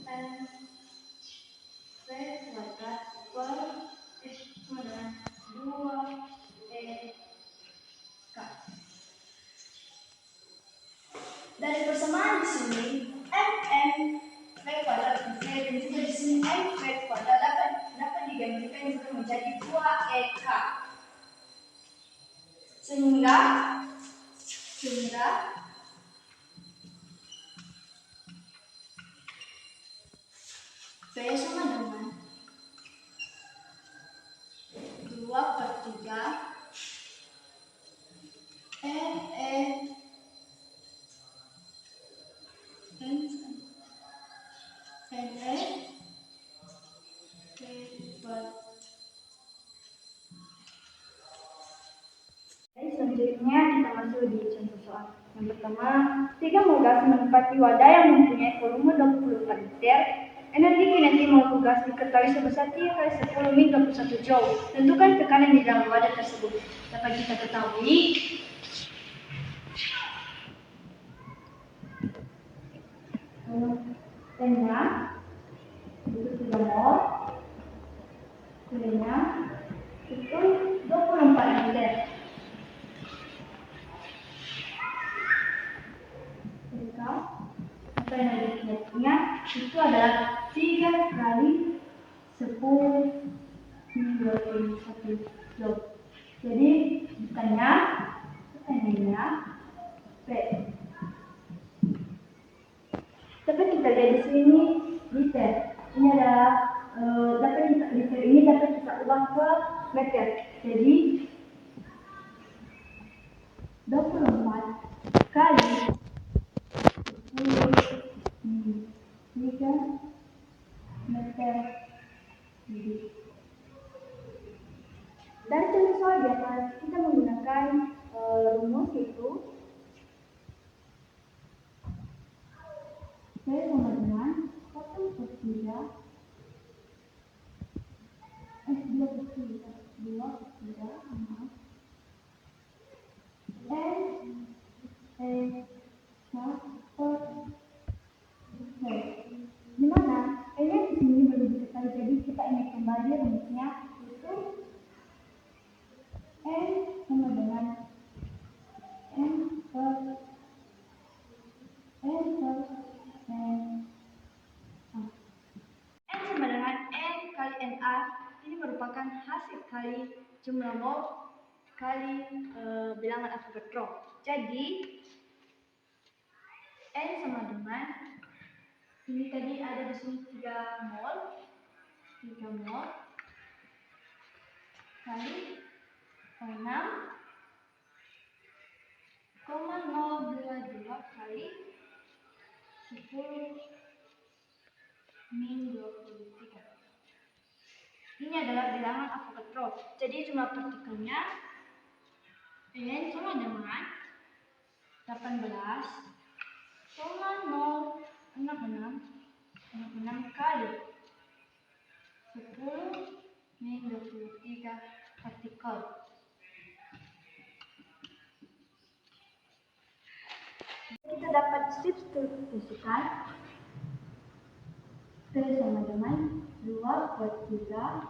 Speaker 2: mv kuadrat per sama dengan 2 K. Dari persamaan di sini mv kuadrat dan juga di sini mv kuadrat dapat digantikan juga menjadi 2ek, sehingga V sama dengan 2/3 Selanjutnya kita masuk di contoh soal. Yang pertama, 3 mol gas menempati wadah yang mempunyai volume 24 liter. Energi kinetik molekul gas diketahui sebesar 3 kali 10 min 21 joule. Tentukan tekanan di dalam wadah tersebut. Dapat kita ketahui N-nya itu 3 mol, Q-nya itu 24 liter. Maka energi kinetiknya itu adalah 3 kali 10 min 21 joule. Jadi ditanya energinya P. Tapi kita lihat di sini liter. Ini adalah liter ini dapat kita ubah ke meter. Jadi 24 kali 10 min 3 meter kubik. Dari contoh soal di atas kita menggunakan rumus itu V sama dengan 1/3 sama per V. Di mana N-nya di sini belum diketahui, jadi kita ingat kembali rumusnya itu N sama dengan N sama dengan N kali NA. Ini merupakan hasil kali jumlah mol kali bilangan Avogadro. Jadi N sama dengan ini tadi ada di sini 3 mol kali 6,022 kali 10 min 23. Ini adalah bilangan Avogadro. Jadi jumlah partikelnya N sama dengan 18,066 kali 10 min 23 partikel. Kita dapat substitusikan P sama dengan 2/3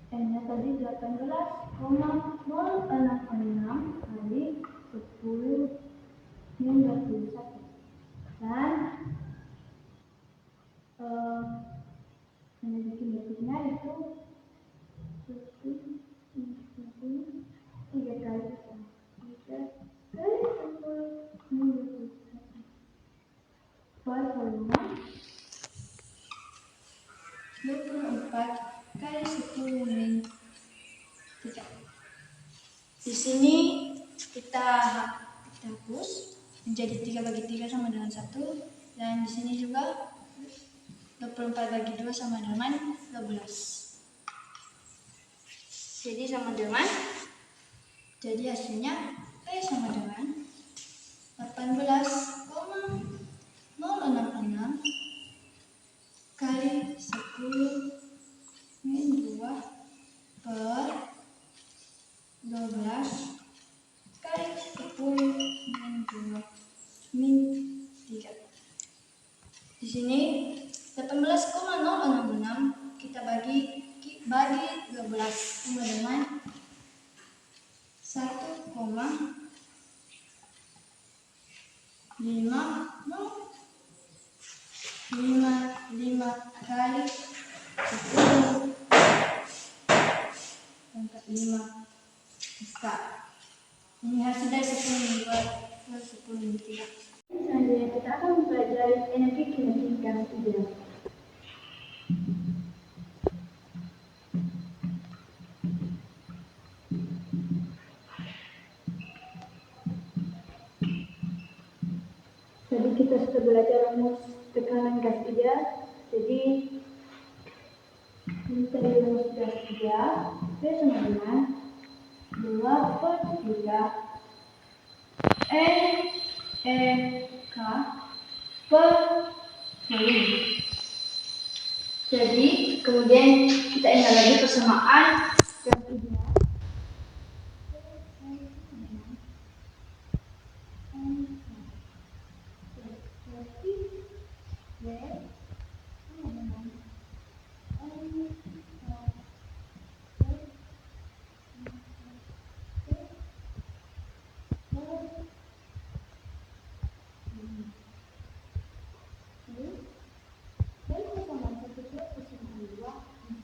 Speaker 2: N-nya tadi 18,066 kali 10 min 21 dan definisinya itu 3 kali 10 min 21 per volume 24 kali 10 min 3. Di sini kita hapus menjadi 3/3 sama dengan 1, dan di sini juga 24/2 sama dengan 12. Jadi hasilnya P sama dengan 18,066 kali 10 min 2 per 12 kali 10 min 2 min 3. Di sini 18,066 kita bagi 12 sama dengan 1,555 kali 10 pangkat 5 besar. Ini hasil dari 10 min 2 per 10 min 3. Selanjutnya kita akan mempelajari energi kinetik gas ideal. Tadi kita sudah belajar rumus tekanan gas ideal. Jadi ini tadi rumus gas ideal, P sama dengan 2/3 N/K per volume. Jadi kemudian kita ingat lagi persamaan gas ideal.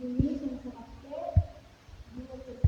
Speaker 2: Ini sama-sama P, 2/3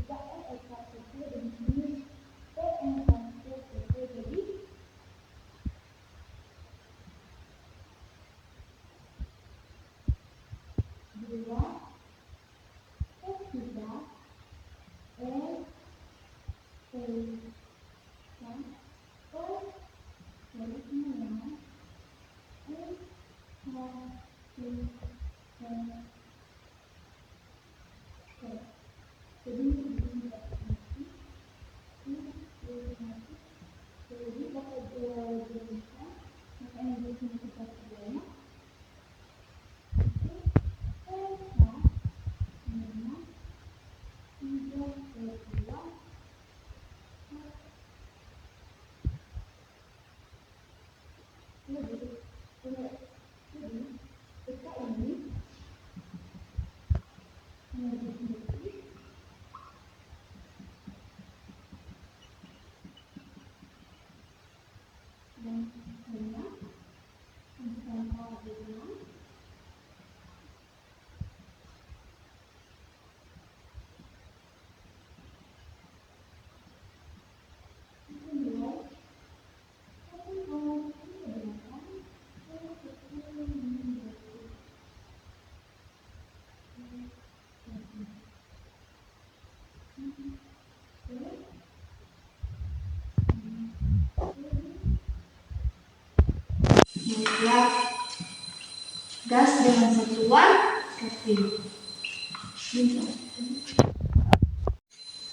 Speaker 2: gas dengan satuan Kelvin.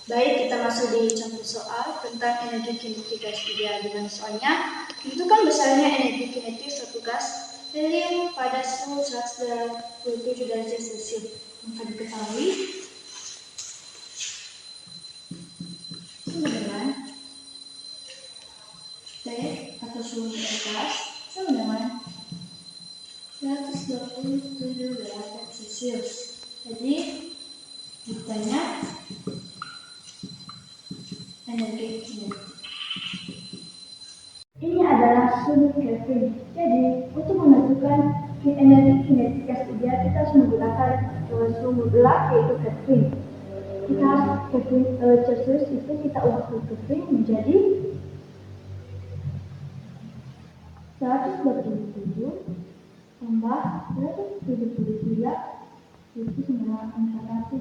Speaker 2: Baik, kita masuk di contoh soal tentang energi kinetik gas ideal. Dengan soalnya, tentukan besarnya energi kinetik suatu gas helium pada suhu 127 derajat Celcius. Maka diketahui sama dengan T atau suhu gas sama dengan 127 derajat Celcius. Jadi, ditanya energi kinetik. Ini adalah suhu Kelvin. Jadi, untuk menentukan energi kinetik gas ideal, kita harus menggunakan formula yaitu Kelvin. Kita harus Kelvin Celsius itu kita ubah ke Kelvin menjadi 127 tambah 173 itu sama 400.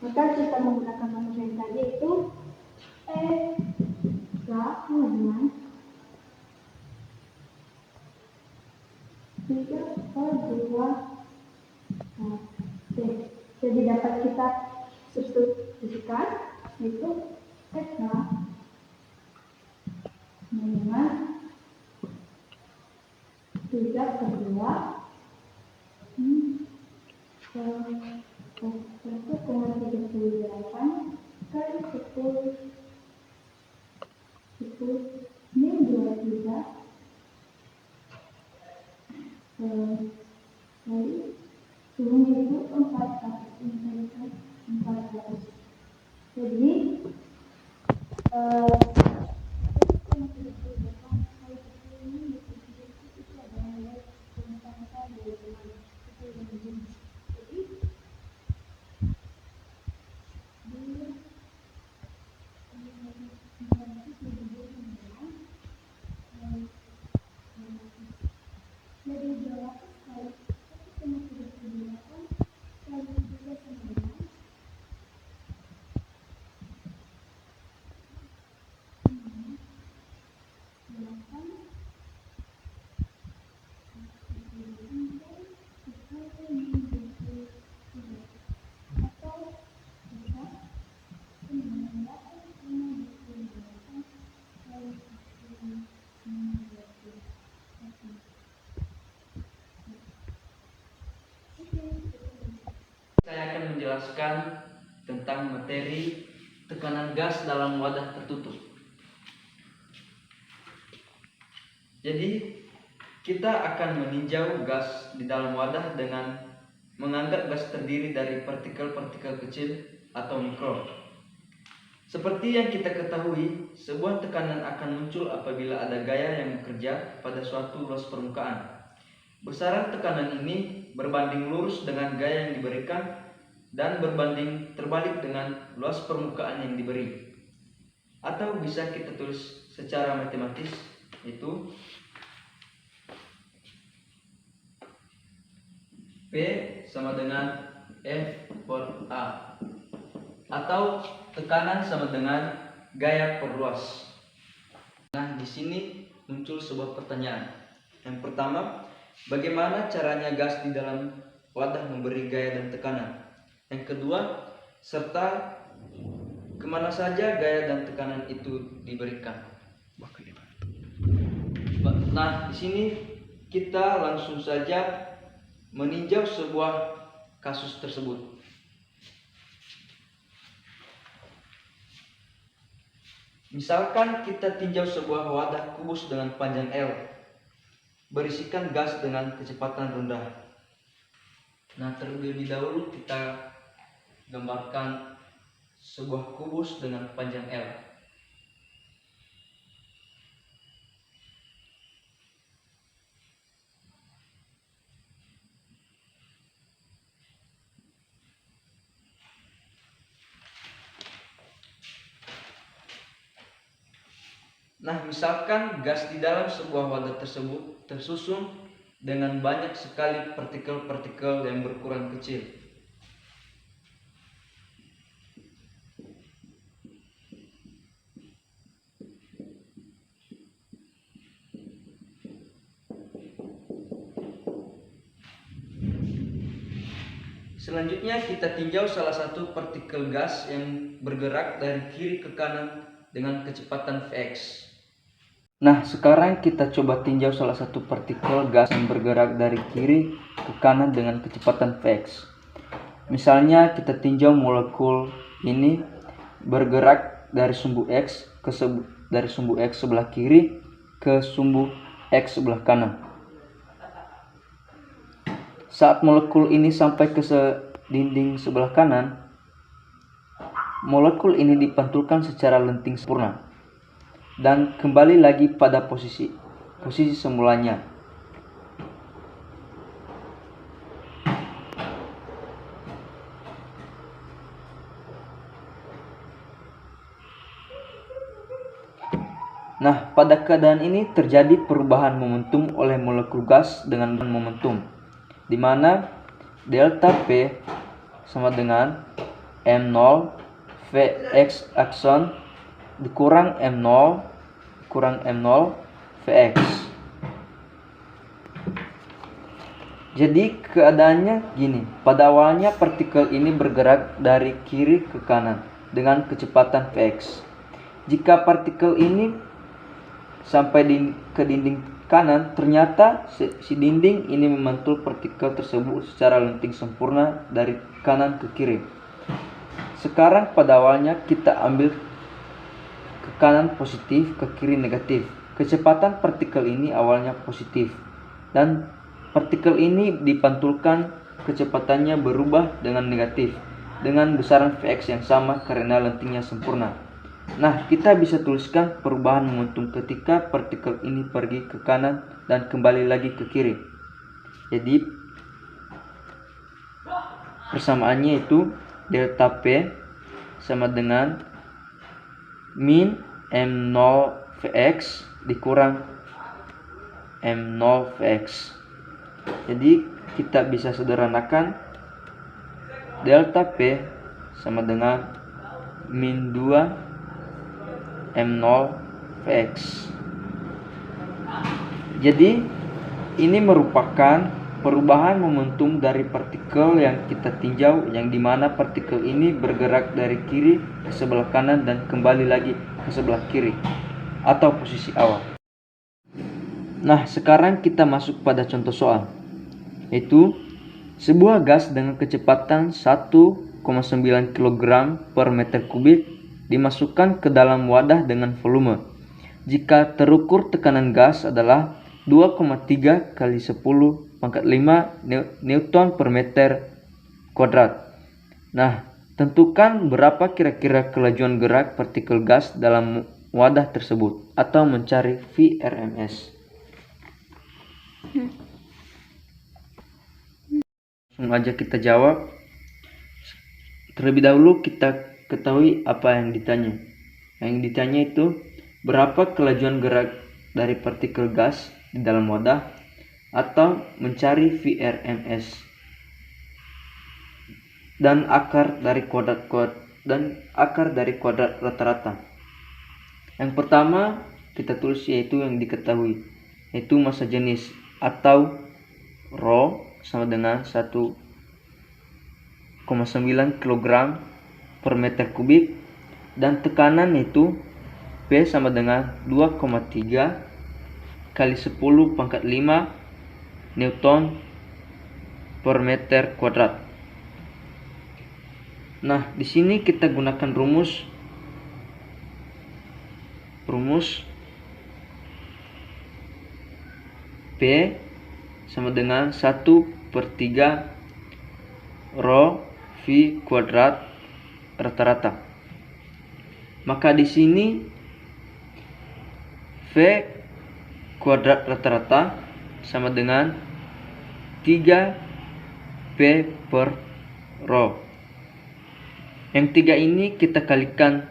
Speaker 2: Maka kita menggunakan rumus yang tadi itu sama dengan 3/2 T. Jadi dapat kita substitusikan itu sama dengan 3/2 1,38 kali 10 min 23 kali suhunya itu 400. Jadi
Speaker 1: Saya akan menjelaskan tentang materi tekanan gas dalam wadah tertutup. Jadi, kita akan meninjau gas di dalam wadah dengan menganggap gas terdiri dari partikel-partikel kecil atau mikron. Seperti yang kita ketahui, sebuah tekanan akan muncul apabila ada gaya yang bekerja pada suatu luas permukaan. Besaran tekanan ini berbanding lurus dengan gaya yang diberikan dan berbanding terbalik dengan luas permukaan yang diberi. Atau bisa kita tulis secara matematis, itu P sama dengan F per A, atau tekanan sama dengan gaya per luas. Nah, di sini muncul sebuah pertanyaan. Yang pertama, bagaimana caranya gas di dalam wadah memberi gaya dan tekanan? Yang kedua, serta kemana saja gaya dan tekanan itu diberikan. Nah, di sini kita langsung saja meninjau sebuah kasus tersebut. Misalkan kita tinjau sebuah wadah kubus dengan panjang L, berisikan gas dengan kecepatan rendah. Nah, terlebih dahulu kita gambarkan sebuah kubus dengan panjang L. Nah, misalkan gas di dalam sebuah wadah tersebut tersusun dengan banyak sekali partikel-partikel yang berukuran kecil.
Speaker 3: Selanjutnya kita tinjau salah satu partikel gas yang bergerak dari kiri ke kanan dengan kecepatan Vx. Nah, sekarang kita coba tinjau salah satu partikel gas yang bergerak dari kiri ke kanan dengan kecepatan Vx. Misalnya kita tinjau molekul ini bergerak dari sumbu X dari sumbu X sebelah kiri ke sumbu X sebelah kanan. Saat molekul ini sampai ke dinding sebelah kanan, molekul ini dipantulkan secara lenting sempurna dan kembali lagi pada posisi semulanya. Nah, pada keadaan ini terjadi perubahan momentum oleh molekul gas dengan momentum, di mana delta P sama dengan M0 Vx akson dikurang M0 Vx. Jadi keadaannya gini, pada awalnya partikel ini bergerak dari kiri ke kanan dengan kecepatan Vx. Jika partikel ini sampai ke dinding kanan, ternyata si dinding ini memantul partikel tersebut secara lenting sempurna dari kanan ke kiri. Sekarang pada awalnya kita ambil ke kanan positif, ke kiri negatif. Kecepatan partikel ini awalnya positif dan partikel ini dipantulkan kecepatannya berubah dengan negatif dengan besaran Vx yang sama karena lentingnya sempurna. Nah, kita bisa tuliskan perubahan momentum ketika partikel ini pergi ke kanan dan kembali lagi ke kiri. Jadi persamaannya itu delta P sama dengan min M0 Vx dikurang M0 Vx. Jadi kita bisa sederhanakan delta P sama dengan min 2 M0 Vx. Jadi ini merupakan perubahan momentum dari partikel yang kita tinjau, yang dimana partikel ini bergerak dari kiri ke sebelah kanan dan kembali lagi ke sebelah kiri atau posisi awal. Nah, sekarang kita masuk pada contoh soal, yaitu sebuah gas dengan kecepatan 1,9 kg per meter kubik dimasukkan ke dalam wadah dengan volume. Jika terukur tekanan gas adalah 2,3 kali 10 pangkat 5 Newton per meter kuadrat. Nah, tentukan berapa kira-kira kelajuan gerak partikel gas dalam wadah tersebut atau mencari VRMS. Langsung aja kita jawab. Terlebih dahulu kita ketahui apa yang ditanya. Yang ditanya itu berapa kelajuan gerak dari partikel gas di dalam wadah atau mencari VRMS dan akar dari kuadrat rata-rata. Yang pertama kita tulis yaitu yang diketahui, yaitu massa jenis atau Rho sama dengan 1,9 kg per meter kubik dan tekanan itu P sama dengan 2,3 kali 10 pangkat 5 Newton per meter kuadrat. Nah, di sini kita gunakan rumus P sama dengan 1/3 Rho V kuadrat rata-rata. Maka di sini V kuadrat rata-rata sama dengan 3P per Rho. Yang 3 ini kita kalikan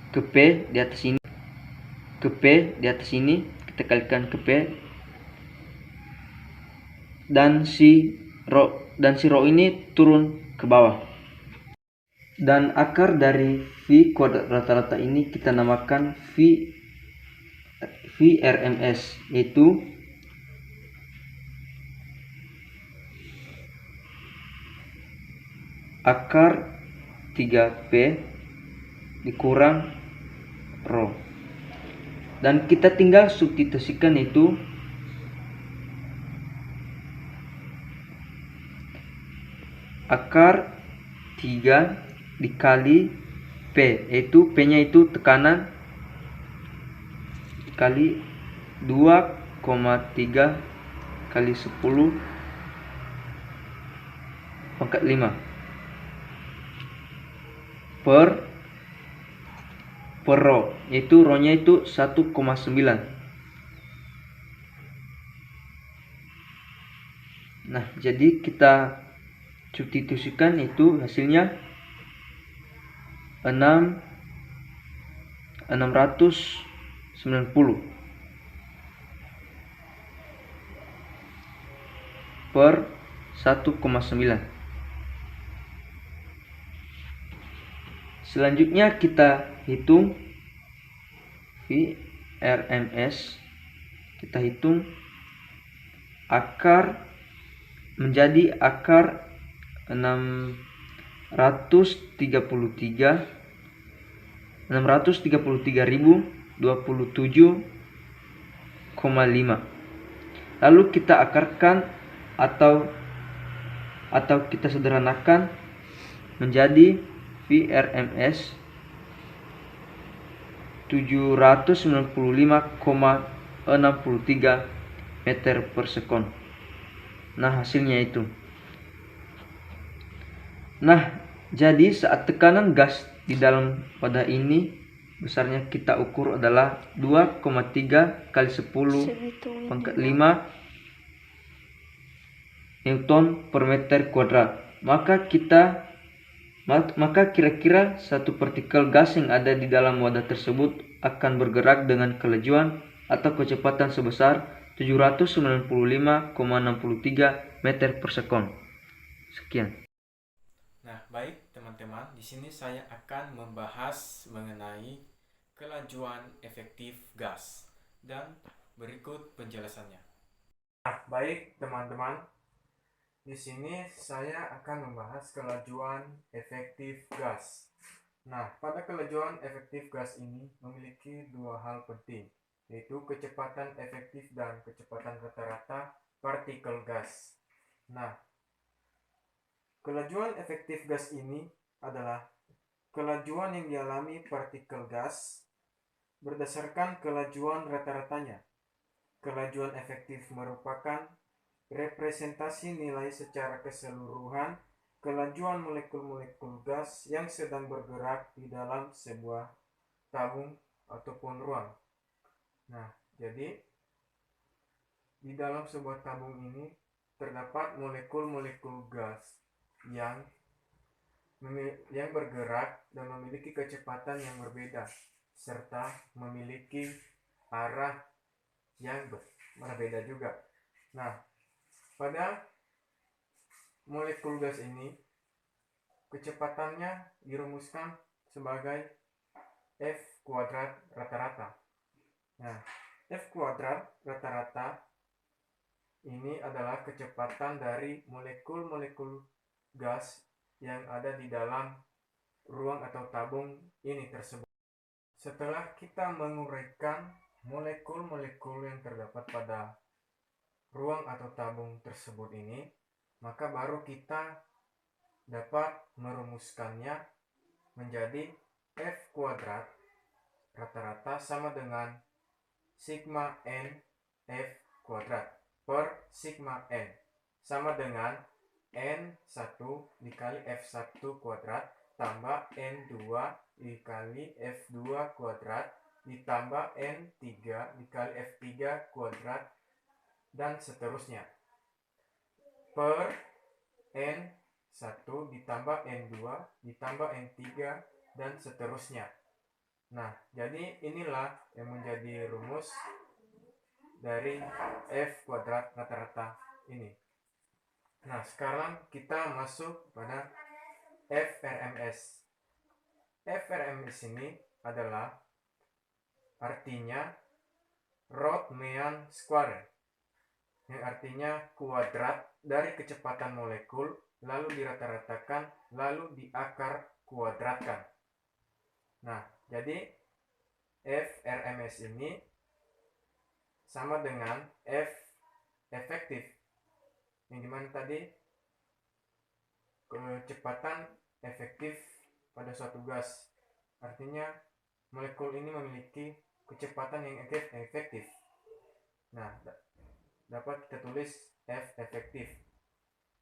Speaker 3: ke P di atas ini, kita kalikan ke P, dan si Rho ini turun ke bawah. Dan akar dari V kuadrat rata-rata ini kita namakan VRMS, yaitu . 1 akar 3P dikurang rho. Dan kita tinggal substitusikan itu akar 3 dikali P, yaitu P nya itu tekanan kali 2,3 kali 10 pangkat 5 per rho, yaitu rho nya itu 1,9. Nah, jadi kita substitusikan itu hasilnya 690 per 1,9. Selanjutnya kita hitung VRMS. Kita hitung akar menjadi akar 633.027,5. Lalu kita akarkan atau kita sederhanakan menjadi VRMS 795,63 meter per sekon. Nah, hasilnya itu. Nah, jadi saat tekanan gas di dalam wadah ini besarnya kita ukur adalah 2,3 kali 10 pangkat 5 Newton per meter kuadrat. Maka kira-kira satu partikel gas yang ada di dalam wadah tersebut akan bergerak dengan kelajuan atau kecepatan sebesar 795,63 meter per sekon. Sekian.
Speaker 4: Nah, baik teman-teman, di sini saya akan membahas mengenai kelajuan efektif gas dan berikut penjelasannya. Nah, baik teman-teman, di sini saya akan membahas kelajuan efektif gas. Nah, pada kelajuan efektif gas ini memiliki dua hal penting, yaitu kecepatan efektif dan kecepatan rata-rata partikel gas. Nah, kelajuan efektif gas ini adalah kelajuan yang dialami partikel gas berdasarkan kelajuan rata-ratanya. Kelajuan efektif merupakan representasi nilai secara keseluruhan kelajuan molekul-molekul gas yang sedang bergerak di dalam sebuah tabung ataupun ruang. Nah, jadi di dalam sebuah tabung ini terdapat molekul-molekul gas yang bergerak dan memiliki kecepatan yang berbeda serta memiliki arah yang berbeda juga. Nah, pada molekul gas ini kecepatannya dirumuskan sebagai F kuadrat rata-rata. Nah, F kuadrat rata-rata ini adalah kecepatan dari molekul-molekul gas yang ada di dalam ruang atau tabung ini tersebut. Setelah kita menguraikan molekul-molekul yang terdapat pada ruang atau tabung tersebut ini, maka baru kita dapat merumuskannya menjadi F kuadrat rata-rata sama dengan sigma N F kuadrat per sigma N sama dengan N1 dikali F1 kuadrat tambah N2 dikali F2 kuadrat ditambah N3 dikali F3 kuadrat dan seterusnya per N1 ditambah N2 ditambah N3 dan seterusnya. Nah, jadi inilah yang menjadi rumus dari F kuadrat rata-rata ini. Nah, sekarang kita masuk pada FRMS. FRMS ini adalah artinya Roth-Mean square, yang artinya kuadrat dari kecepatan molekul lalu dirata-ratakan, lalu diakar kuadratkan. Nah, jadi F RMS ini sama dengan F efektif, yang dimana tadi kecepatan efektif pada suatu gas. Artinya molekul ini memiliki kecepatan yang efektif. Nah, dapat kita tulis F efektif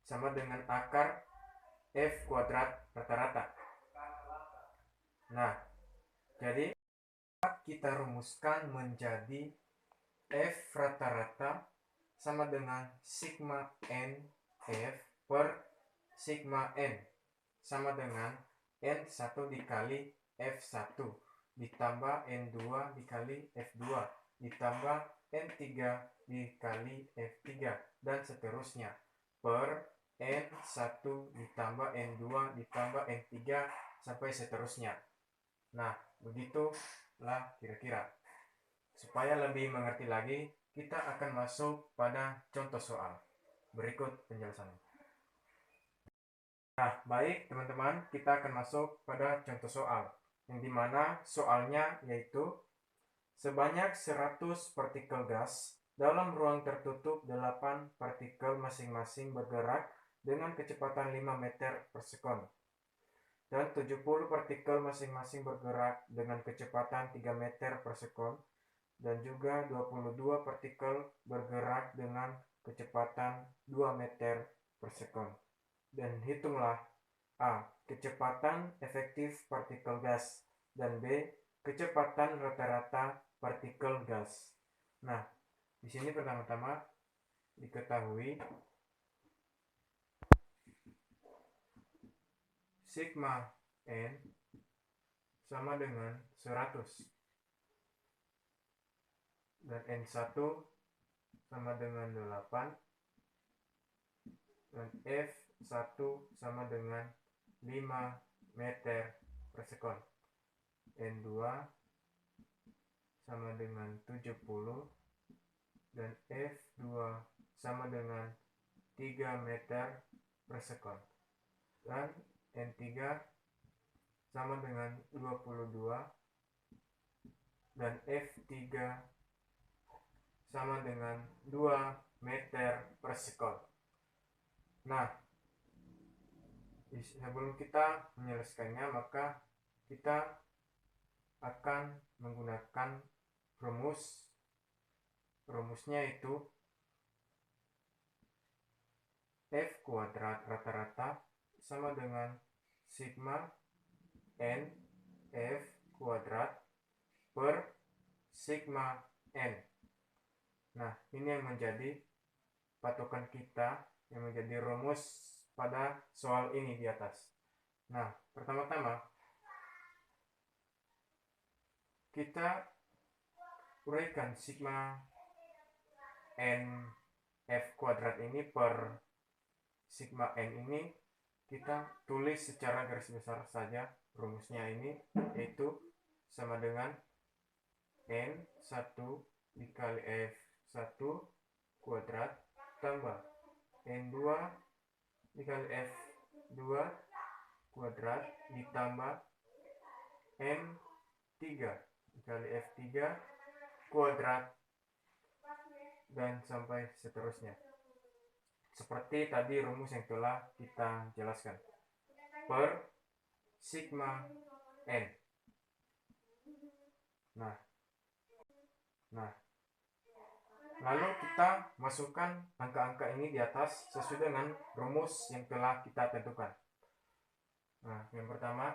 Speaker 4: sama dengan akar F kuadrat rata-rata. Nah, jadi kita rumuskan menjadi F rata-rata sama dengan sigma N F per sigma N sama dengan N1 dikali F1 ditambah N2 dikali F2 ditambah N3 dikali F3 dan seterusnya per N1 ditambah N2 ditambah N3 sampai seterusnya. Nah, begitulah kira-kira. Supaya lebih mengerti lagi, kita akan masuk pada contoh soal. Berikut penjelasannya. Nah, baik teman-teman, kita akan masuk pada contoh soal, yang dimana soalnya yaitu sebanyak 100 partikel gas dalam ruang tertutup 8 partikel masing-masing bergerak dengan kecepatan 5 meter per sekon. Dan 70 partikel masing-masing bergerak dengan kecepatan 3 meter per sekon. Dan juga 22 partikel bergerak dengan kecepatan 2 meter per sekon. Dan hitunglah A. Kecepatan efektif partikel gas, dan B. Kecepatan rata-rata partikel gas. Nah, di sini pertama-tama diketahui sigma N sama dengan 100 dan N1 sama dengan 8 dan F1 sama dengan 5 meter per sekon. N2 sama dengan 70 dan F2 sama dengan 3 meter per sekon. Dan N3 sama dengan 22 dan F3 sama dengan 2 meter per sekon. Nah, sebelum kita menyelesaikannya, maka kita akan menggunakan rumus. Rumusnya itu F kuadrat rata-rata sama dengan sigma N F kuadrat per sigma N. Nah, ini yang menjadi patokan kita, yang menjadi rumus pada soal ini di atas. Nah, pertama-tama kita uraikan sigma N F kuadrat ini per sigma N ini, kita tulis secara garis besar saja rumusnya ini, yaitu sama dengan N1 dikali F1 kuadrat tambah N2 dikali F2 kuadrat ditambah N3 dikali F3 kuadrat dan sampai seterusnya. Seperti tadi rumus yang telah kita jelaskan per sigma N. Nah, lalu kita masukkan angka-angka ini di atas sesuai dengan rumus yang telah kita tentukan. Nah, yang pertama,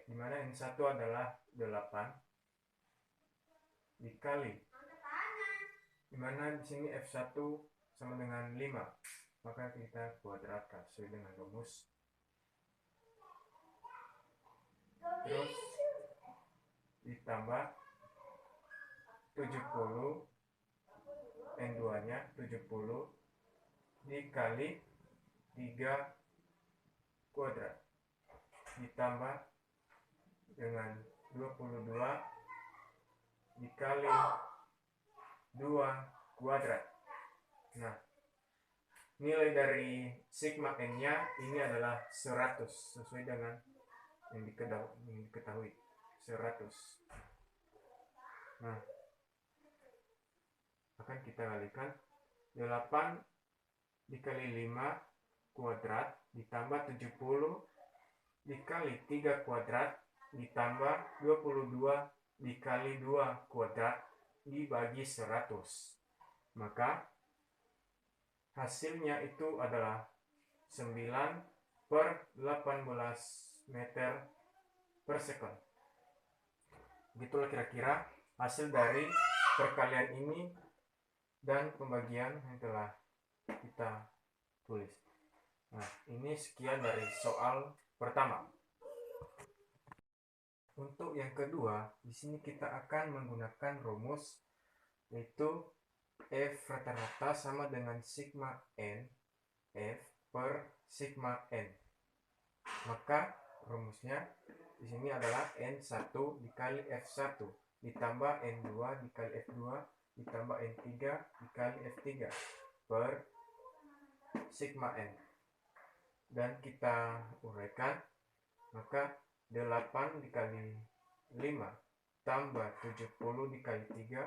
Speaker 4: dimana N1 adalah 8 dikali, dimana di sini F1 sama dengan 5, maka kita kuadratkan sesuai dengan rumus. Terus ditambah 70, N2 nya 70 dikali 3 kuadrat ditambah dengan 22 dikali 2 kuadrat. Nah, nilai dari sigma n-nya ini adalah 100 sesuai dengan yang diketahui 100. Nah, akan kita kalikan 8 dikali 5 kuadrat ditambah 70 dikali 3 kuadrat ditambah 22 dikali 2 kuadrat dibagi 100. Maka hasilnya itu adalah 9/18 meter per second. Begitulah kira-kira hasil dari perkalian ini dan pembagian yang telah kita tulis. Nah, ini sekian dari soal pertama. Untuk yang kedua, di sini kita akan menggunakan rumus yaitu F rata-rata sama dengan sigma N F per sigma N. Maka rumusnya di sini adalah N1 dikali F1 ditambah N2 dikali F2 ditambah N3 dikali F3 per sigma N. Dan kita uraikan, maka 8 dikali 5 tambah 70 dikali 3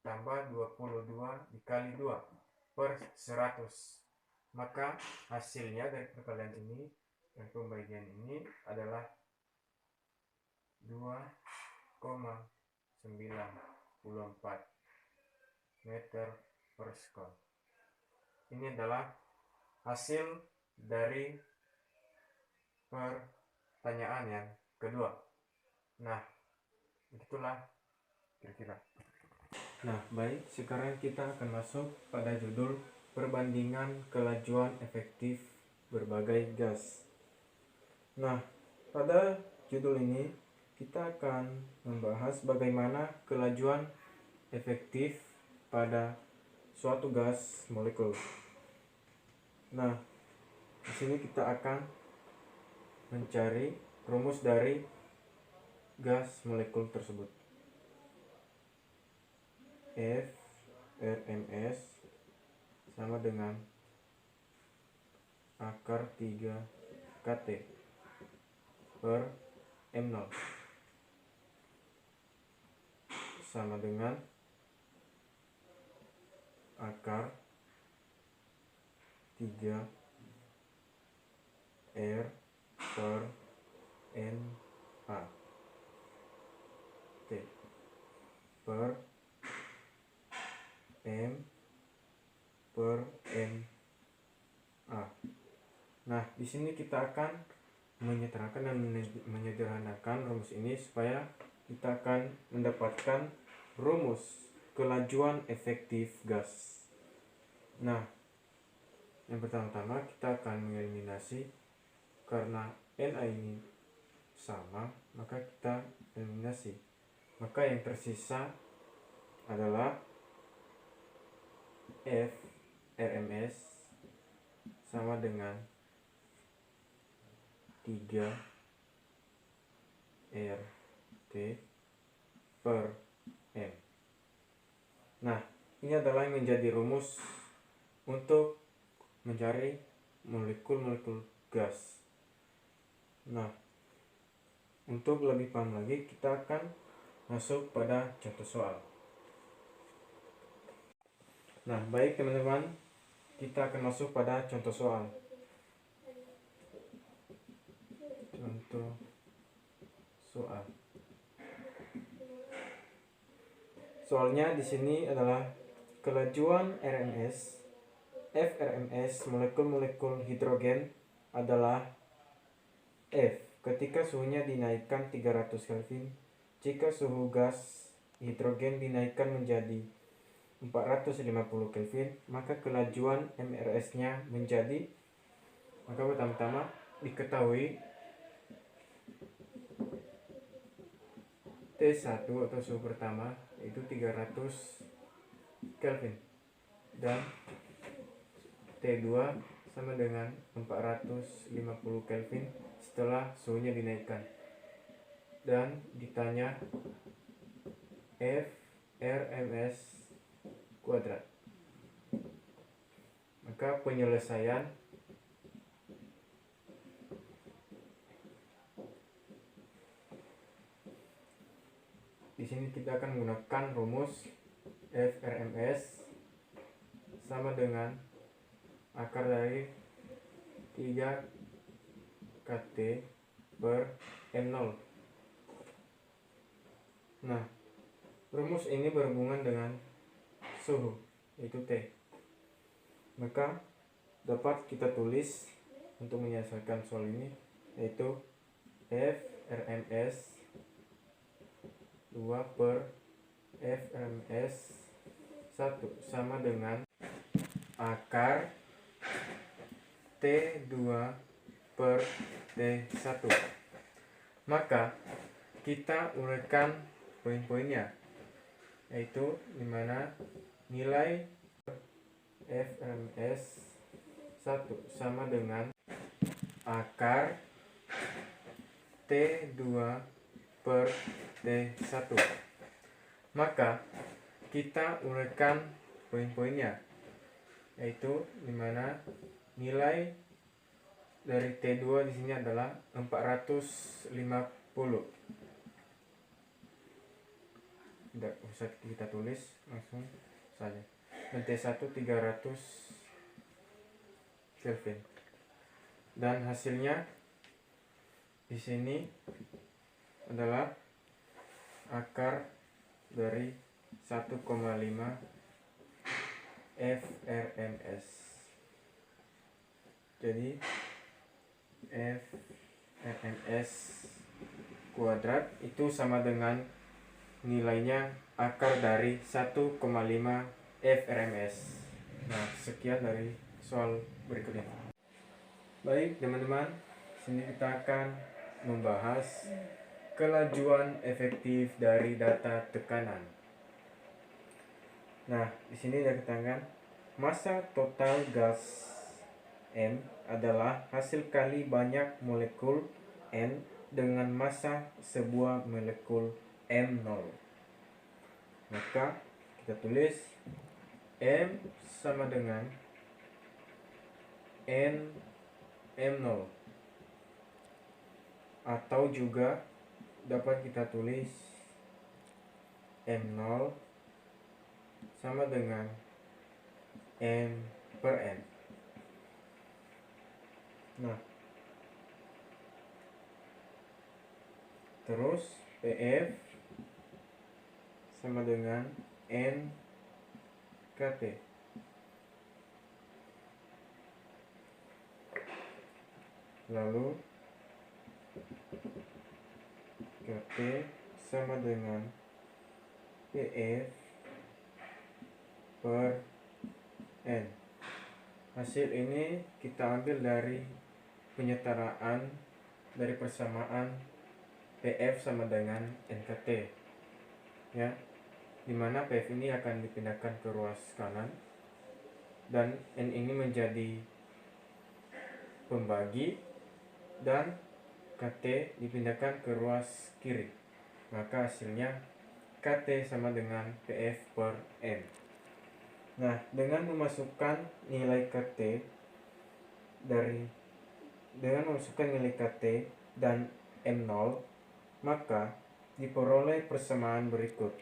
Speaker 4: tambah 22 dikali 2 per 100. Maka hasilnya dari perkalian ini dan pembagian ini adalah 2,94 meter per second. Ini adalah hasil dari pertanyaan yang kedua. Nah, begitulah kira-kira. Nah, baik, sekarang kita akan masuk pada judul perbandingan kelajuan efektif berbagai gas. Nah, pada judul ini kita akan membahas bagaimana kelajuan efektif pada suatu gas molekul. Nah, di sini kita akan mencari rumus dari gas molekul tersebut. F RMS sama dengan akar 3 KT per M0 sama dengan akar 3 R per NA T per M per NA. Nah, di sini kita akan menyederhanakan dan menyederhanakan rumus ini supaya kita akan mendapatkan rumus kelajuan efektif gas. Nah, yang pertama-tama kita akan mengeliminasi, karena Na ini sama, maka kita eliminasi. Maka yang tersisa adalah F RMS sama dengan 3 RT per M. Nah, ini adalah yang menjadi rumus untuk mencari molekul-molekul gas. Nah, untuk lebih paham lagi, kita akan masuk pada contoh soal. Nah, baik teman-teman, kita akan masuk pada contoh soal. Contoh soal. Soalnya di sini adalah kelajuan RMS FRMS molekul-molekul hidrogen adalah F ketika suhunya dinaikkan 300 Kelvin. Jika suhu gas hidrogen dinaikkan menjadi 450 Kelvin, maka kelajuan MRS-nya menjadi, maka pertama-tama diketahui T1 atau suhu pertama yaitu 300 Kelvin dan T2 sama dengan 450 Kelvin setelah suhunya dinaikkan. Dan ditanya F RMS kuadrat. Maka penyelesaian di sini kita akan menggunakan rumus FRMS sama dengan akar dari 3 KT per M0. Nah, rumus ini berhubungan dengan suhu, yaitu T. Maka dapat kita tulis untuk menyelesaikan soal ini, yaitu FRMS 2 per FRMS 1 sama dengan akar T2 per T1. Maka kita uraikan poin-poinnya, yaitu dimana nilai FRMS 1 sama dengan akar T2 per T1. Maka kita uraikan poin-poinnya, yaitu dimana nilai dari T2 di sini adalah 450. Tidak usah kita tulis, langsung saja. Dan T1 300 Kelvin. Dan hasilnya di sini adalah akar dari 1,5 FRMS. Jadi FRMS kuadrat itu sama dengan nilainya akar dari 1,5 FRMS. Nah, sekian dari soal berikut ini. Baik teman-teman, sini kita akan membahas kelajuan efektif dari data tekanan. Nah, di sini ada keterangan massa total gas M adalah hasil kali banyak molekul N dengan massa sebuah molekul M0. Maka kita tulis M sama dengan N M0, atau juga dapat kita tulis M0 sama dengan M per N. Nah, terus PF sama dengan N KT. Lalu KT sama dengan PF per N. Hasil ini kita ambil dari penyetaraan dari persamaan PF sama dengan NKT, ya, dimana PF ini akan dipindahkan ke ruas kanan dan N ini menjadi pembagi dan KT dipindahkan ke ruas kiri. Maka hasilnya KT sama dengan PF per N. Nah, dengan memasukkan nilai KT dan M0, maka diperoleh persamaan berikut,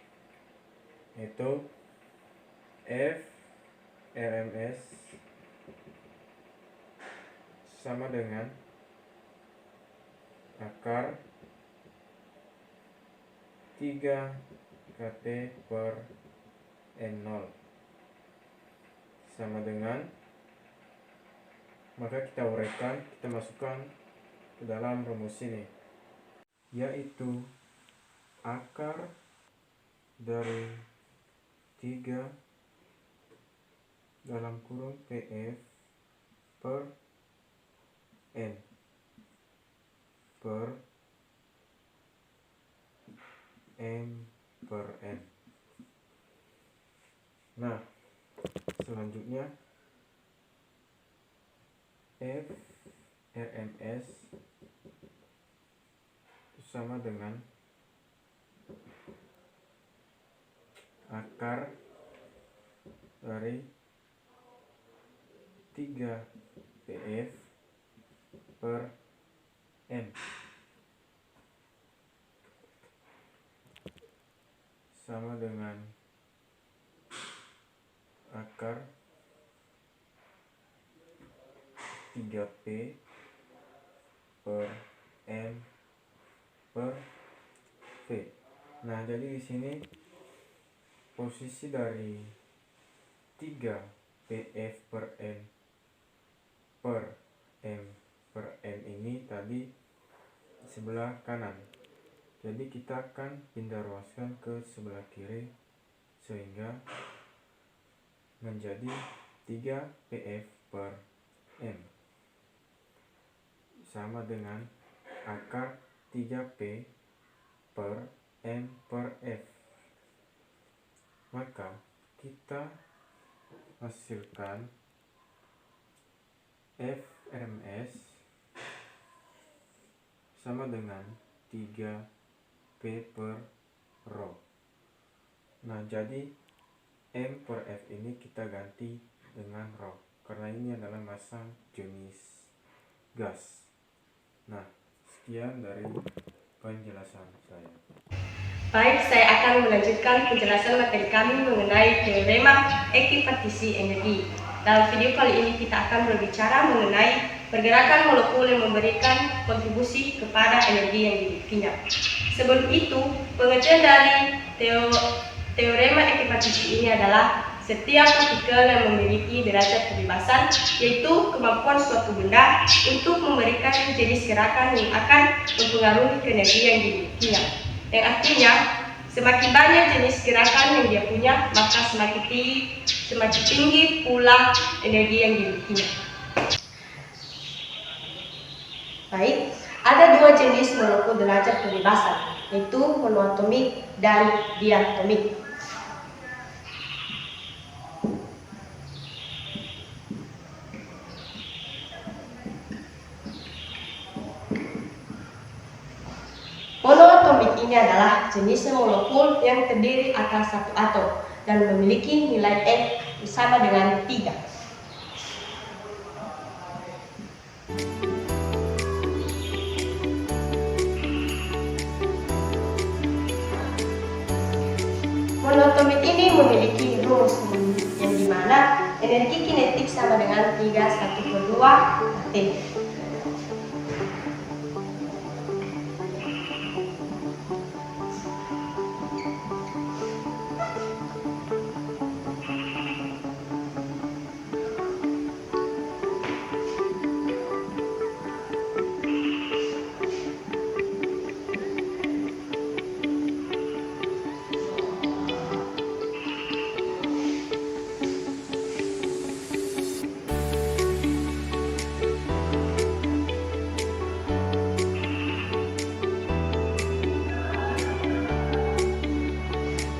Speaker 4: yaitu F RMS sama dengan akar 3 KT per N0 sama dengan, maka kita uraikan, kita masukkan ke dalam rumus ini, yaitu akar dari 3 dalam kurung PF per N per M per N. Nah, selanjutnya F RMS sama dengan akar dari 3PF per M sama dengan akar 3P per M per V. Nah, jadi di sini posisi dari 3PF per M per M per M ini tadi sebelah kanan. Jadi kita akan pindah ruaskan ke sebelah kiri sehingga menjadi 3PF per M sama dengan akar 3P per M per F. Maka kita hasilkan FRMS sama dengan 3P per rho. Nah, jadi M per F ini kita ganti dengan rho karena ini adalah massa jenis gas. Nah, sekian dari penjelasan saya.
Speaker 5: Baik, saya akan melanjutkan penjelasan materi kami mengenai teorema ekuivalisi energi. Dalam video kali ini kita akan berbicara mengenai pergerakan molekul yang memberikan kontribusi kepada energi yang dimilikinya. Sebelum itu, pengertian dari teorema ekuivalisi ini adalah setiap partikel yang memiliki derajat kebebasan, yaitu kemampuan suatu benda untuk memberikan jenis gerakan yang akan mempengaruhi energi yang dimilikinya. Yang artinya, semakin banyak jenis gerakan yang dia punya, maka semakin tinggi pula energi yang dimilikinya. Baik, ada dua jenis molekul derajat kebebasan, yaitu monoatomik dan diatomik. Monoatomik ini adalah jenis molekul yang terdiri atas satu atom dan memiliki nilai F sama dengan 3. Monoatomik ini memiliki rumus yang dimana energi kinetik sama dengan 3/1/2 T.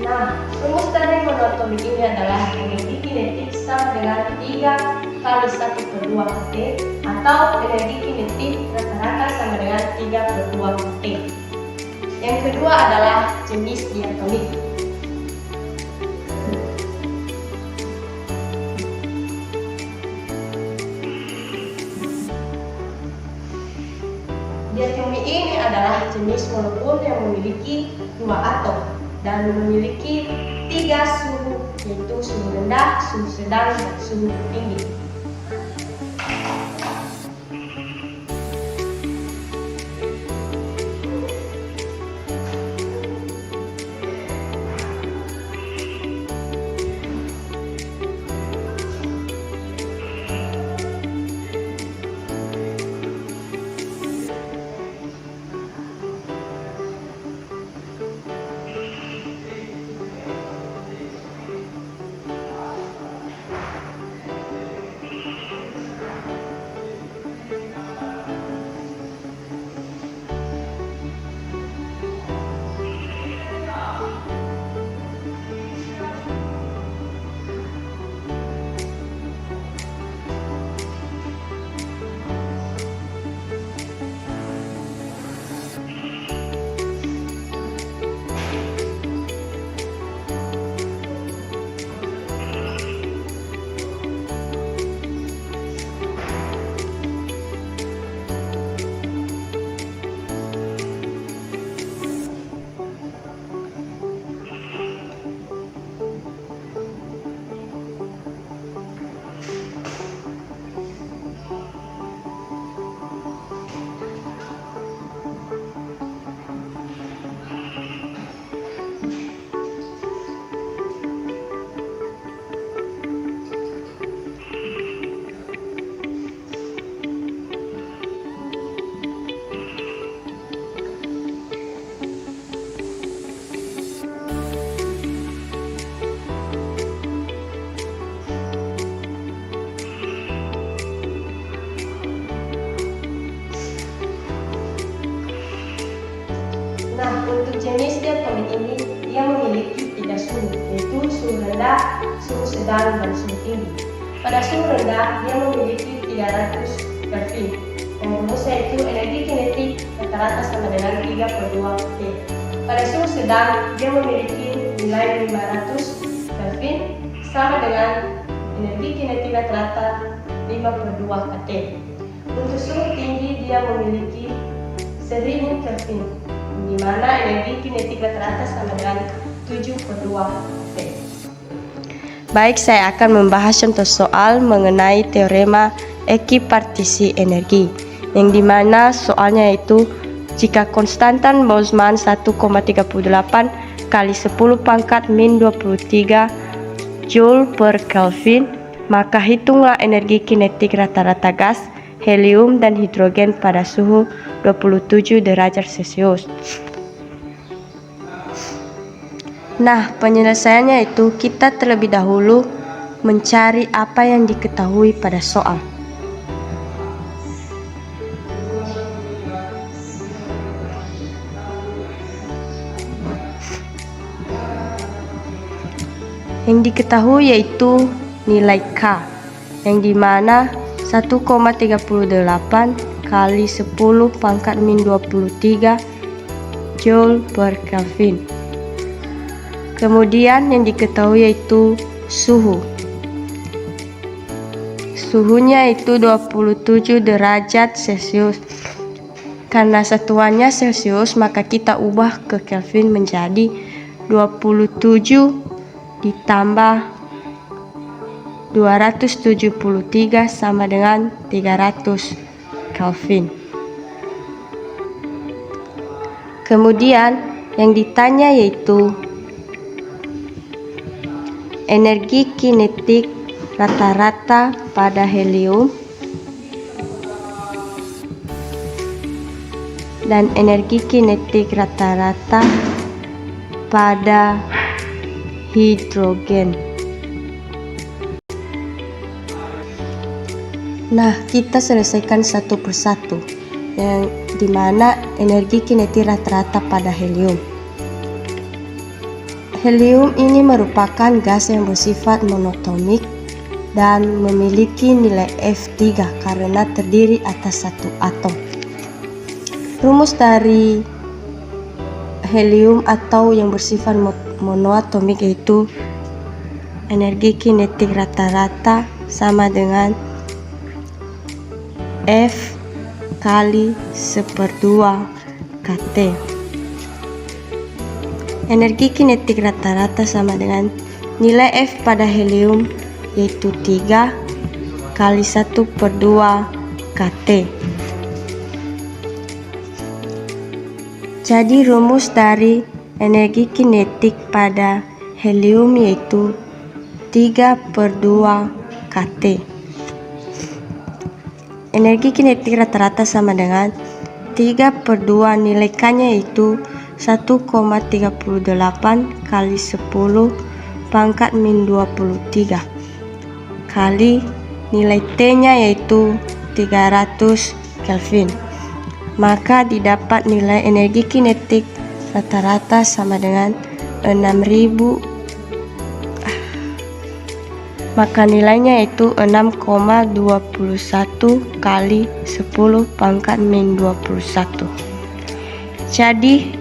Speaker 5: Nah, rumus dari monoatomik ini adalah energi kinetik sama dengan 3/1/2 T atau energi kinetik rata-rata sama dengan 3/2 T. Yang kedua adalah jenis diatomik. Diatomik ini adalah jenis molekul yang memiliki 2 atom dan memiliki 3 suhu, yaitu suhu rendah, suhu sedang, dan suhu tinggi. jenis diatomik ini dia memiliki 3 suhu, yaitu suhu rendah, suhu sedang, dan suhu tinggi. Pada suhu rendah dia memiliki 300 Kelvin. Yang rumusnya itu energi kinetik rata-rata sama dengan 3/2 T. Pada suhu sedang dia memiliki nilai 500 Kelvin sama dengan energi kinetik rata-rata 5/2 kT. Untuk suhu tinggi dia memiliki 1000 Kelvin, di mana energi kinetik rata-rata sama dengan 7/2 T. Baik, saya akan membahas contoh soal mengenai teorema ekipartisi energi, yang dimana soalnya itu jika konstantan Boltzmann 1,38 kali 10⁻⁻23 Joule per Kelvin, maka hitunglah energi kinetik rata-rata gas, helium, dan hidrogen pada suhu 27 derajat Celcius. Nah, penyelesaiannya itu kita terlebih dahulu mencari apa yang diketahui pada soal. Yang diketahui yaitu nilai K, yang dimana 1,38 kali 10⁻⁻23 Joule per Kelvin. Kemudian yang diketahui yaitu suhu. Suhunya itu 27 derajat Celcius. Karena satuannya Celcius, maka kita ubah ke Kelvin menjadi 27 ditambah 273 sama dengan 300 Kelvin. Kemudian yang ditanya yaitu energi kinetik rata-rata pada helium dan energi kinetik rata-rata pada hidrogen. Nah, kita selesaikan satu persatu, yang dimana energi kinetik rata-rata pada helium. Helium ini merupakan gas yang bersifat monoatomik dan memiliki nilai F3 karena terdiri atas satu atom. Rumus dari helium atau yang bersifat monoatomik yaitu energi kinetik rata-rata sama dengan F kali 1/2 kT. Energi kinetik rata-rata sama dengan nilai F pada helium yaitu 3 kali 1/2 kT. Jadi rumus dari energi kinetik pada helium yaitu 3/2 kT. Energi kinetik rata-rata sama dengan 3/2 nilai K-nya yaitu 1,38 kali 10⁻⁻23 kali nilai T-nya yaitu 300 Kelvin. Maka didapat nilai energi kinetik rata-rata sama dengan 6.000. Maka nilainya yaitu 6,21 kali 10⁻⁻21. Jadi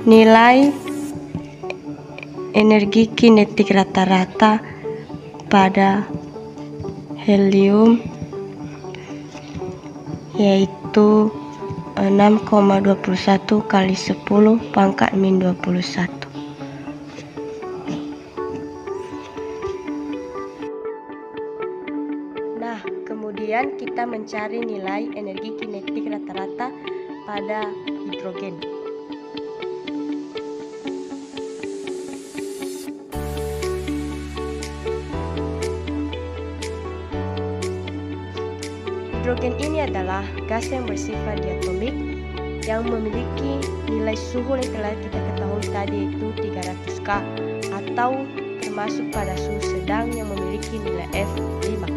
Speaker 5: nilai energi kinetik rata-rata pada helium yaitu 6,21 kali 10⁻⁻21. Nah, kemudian kita mencari nilai energi kinetik rata-rata pada hidrogen. Hidrogen ini adalah gas yang bersifat diatomik yang memiliki nilai suhu yang telah kita ketahui tadi yaitu 300 K atau termasuk pada suhu sedang yang memiliki nilai F5.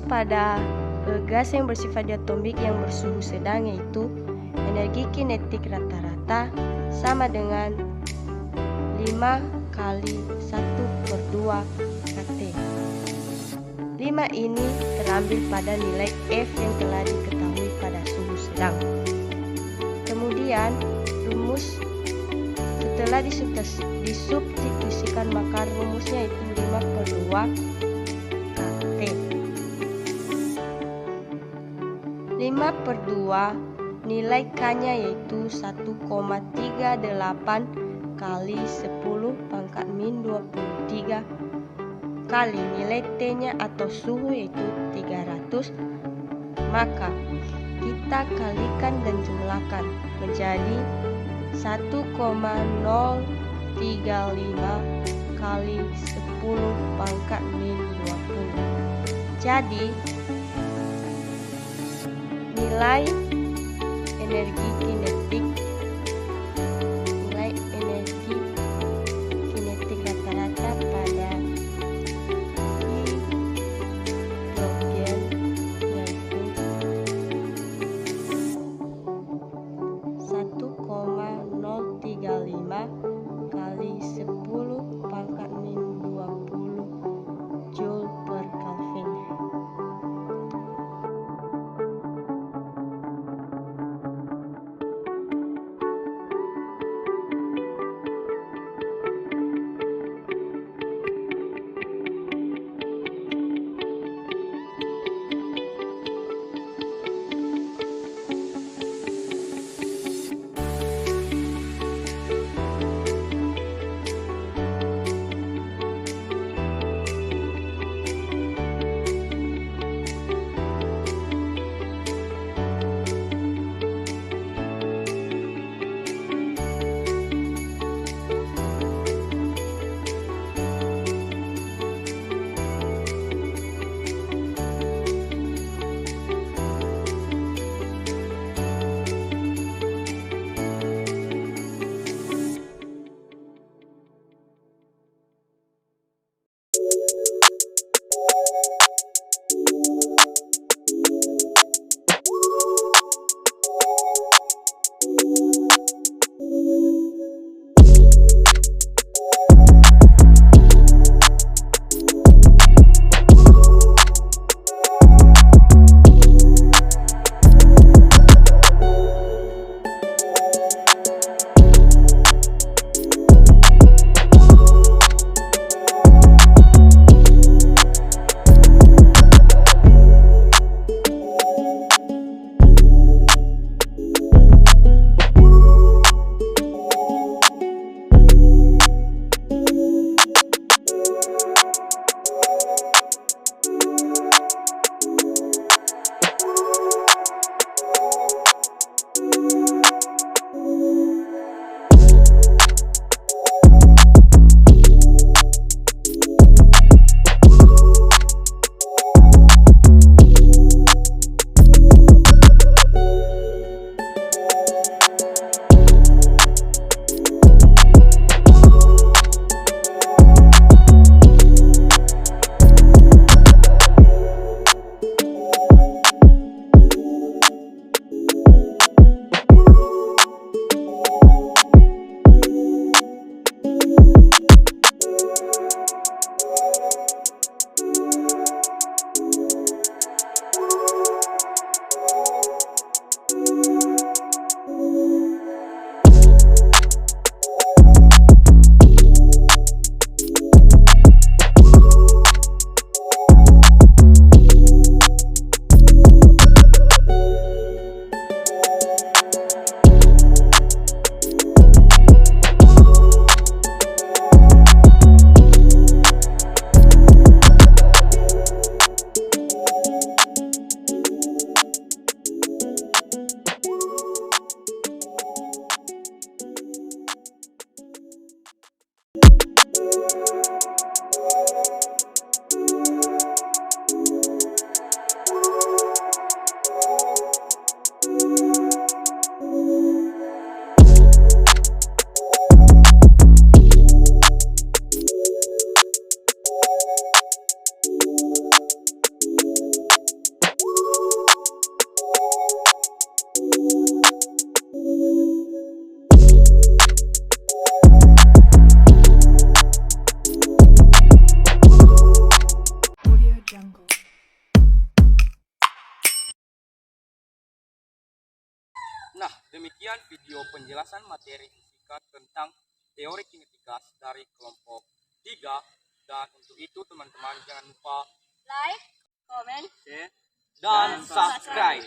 Speaker 5: pada gas yang bersifat diatomik yang bersuhu sedang, yaitu energi kinetik rata-rata sama dengan 5 kali 1/2 kT. 5 ini terambil pada nilai F yang telah diketahui pada suhu sedang. Kemudian rumus setelah disubstitusikan, maka rumusnya itu 5/2 kT. 5/2 nilai K-nya yaitu 1,38 kali 10⁻⁻23 kali nilai T-nya atau suhu yaitu 300, maka kita kalikan dan jumlahkan menjadi 1,035 kali 10⁻⁻20. Jadi nilai energi kinetik rata-rata pada hidrogen yaitu 1,035 kali 10⁻⁻20 Joule per Kelvin.
Speaker 6: Nah, demikian video penjelasan materi fisika tentang teori kinetik gas dari kelompok 3. Dan untuk itu teman-teman jangan lupa
Speaker 5: Like, comment,
Speaker 6: share, dan subscribe.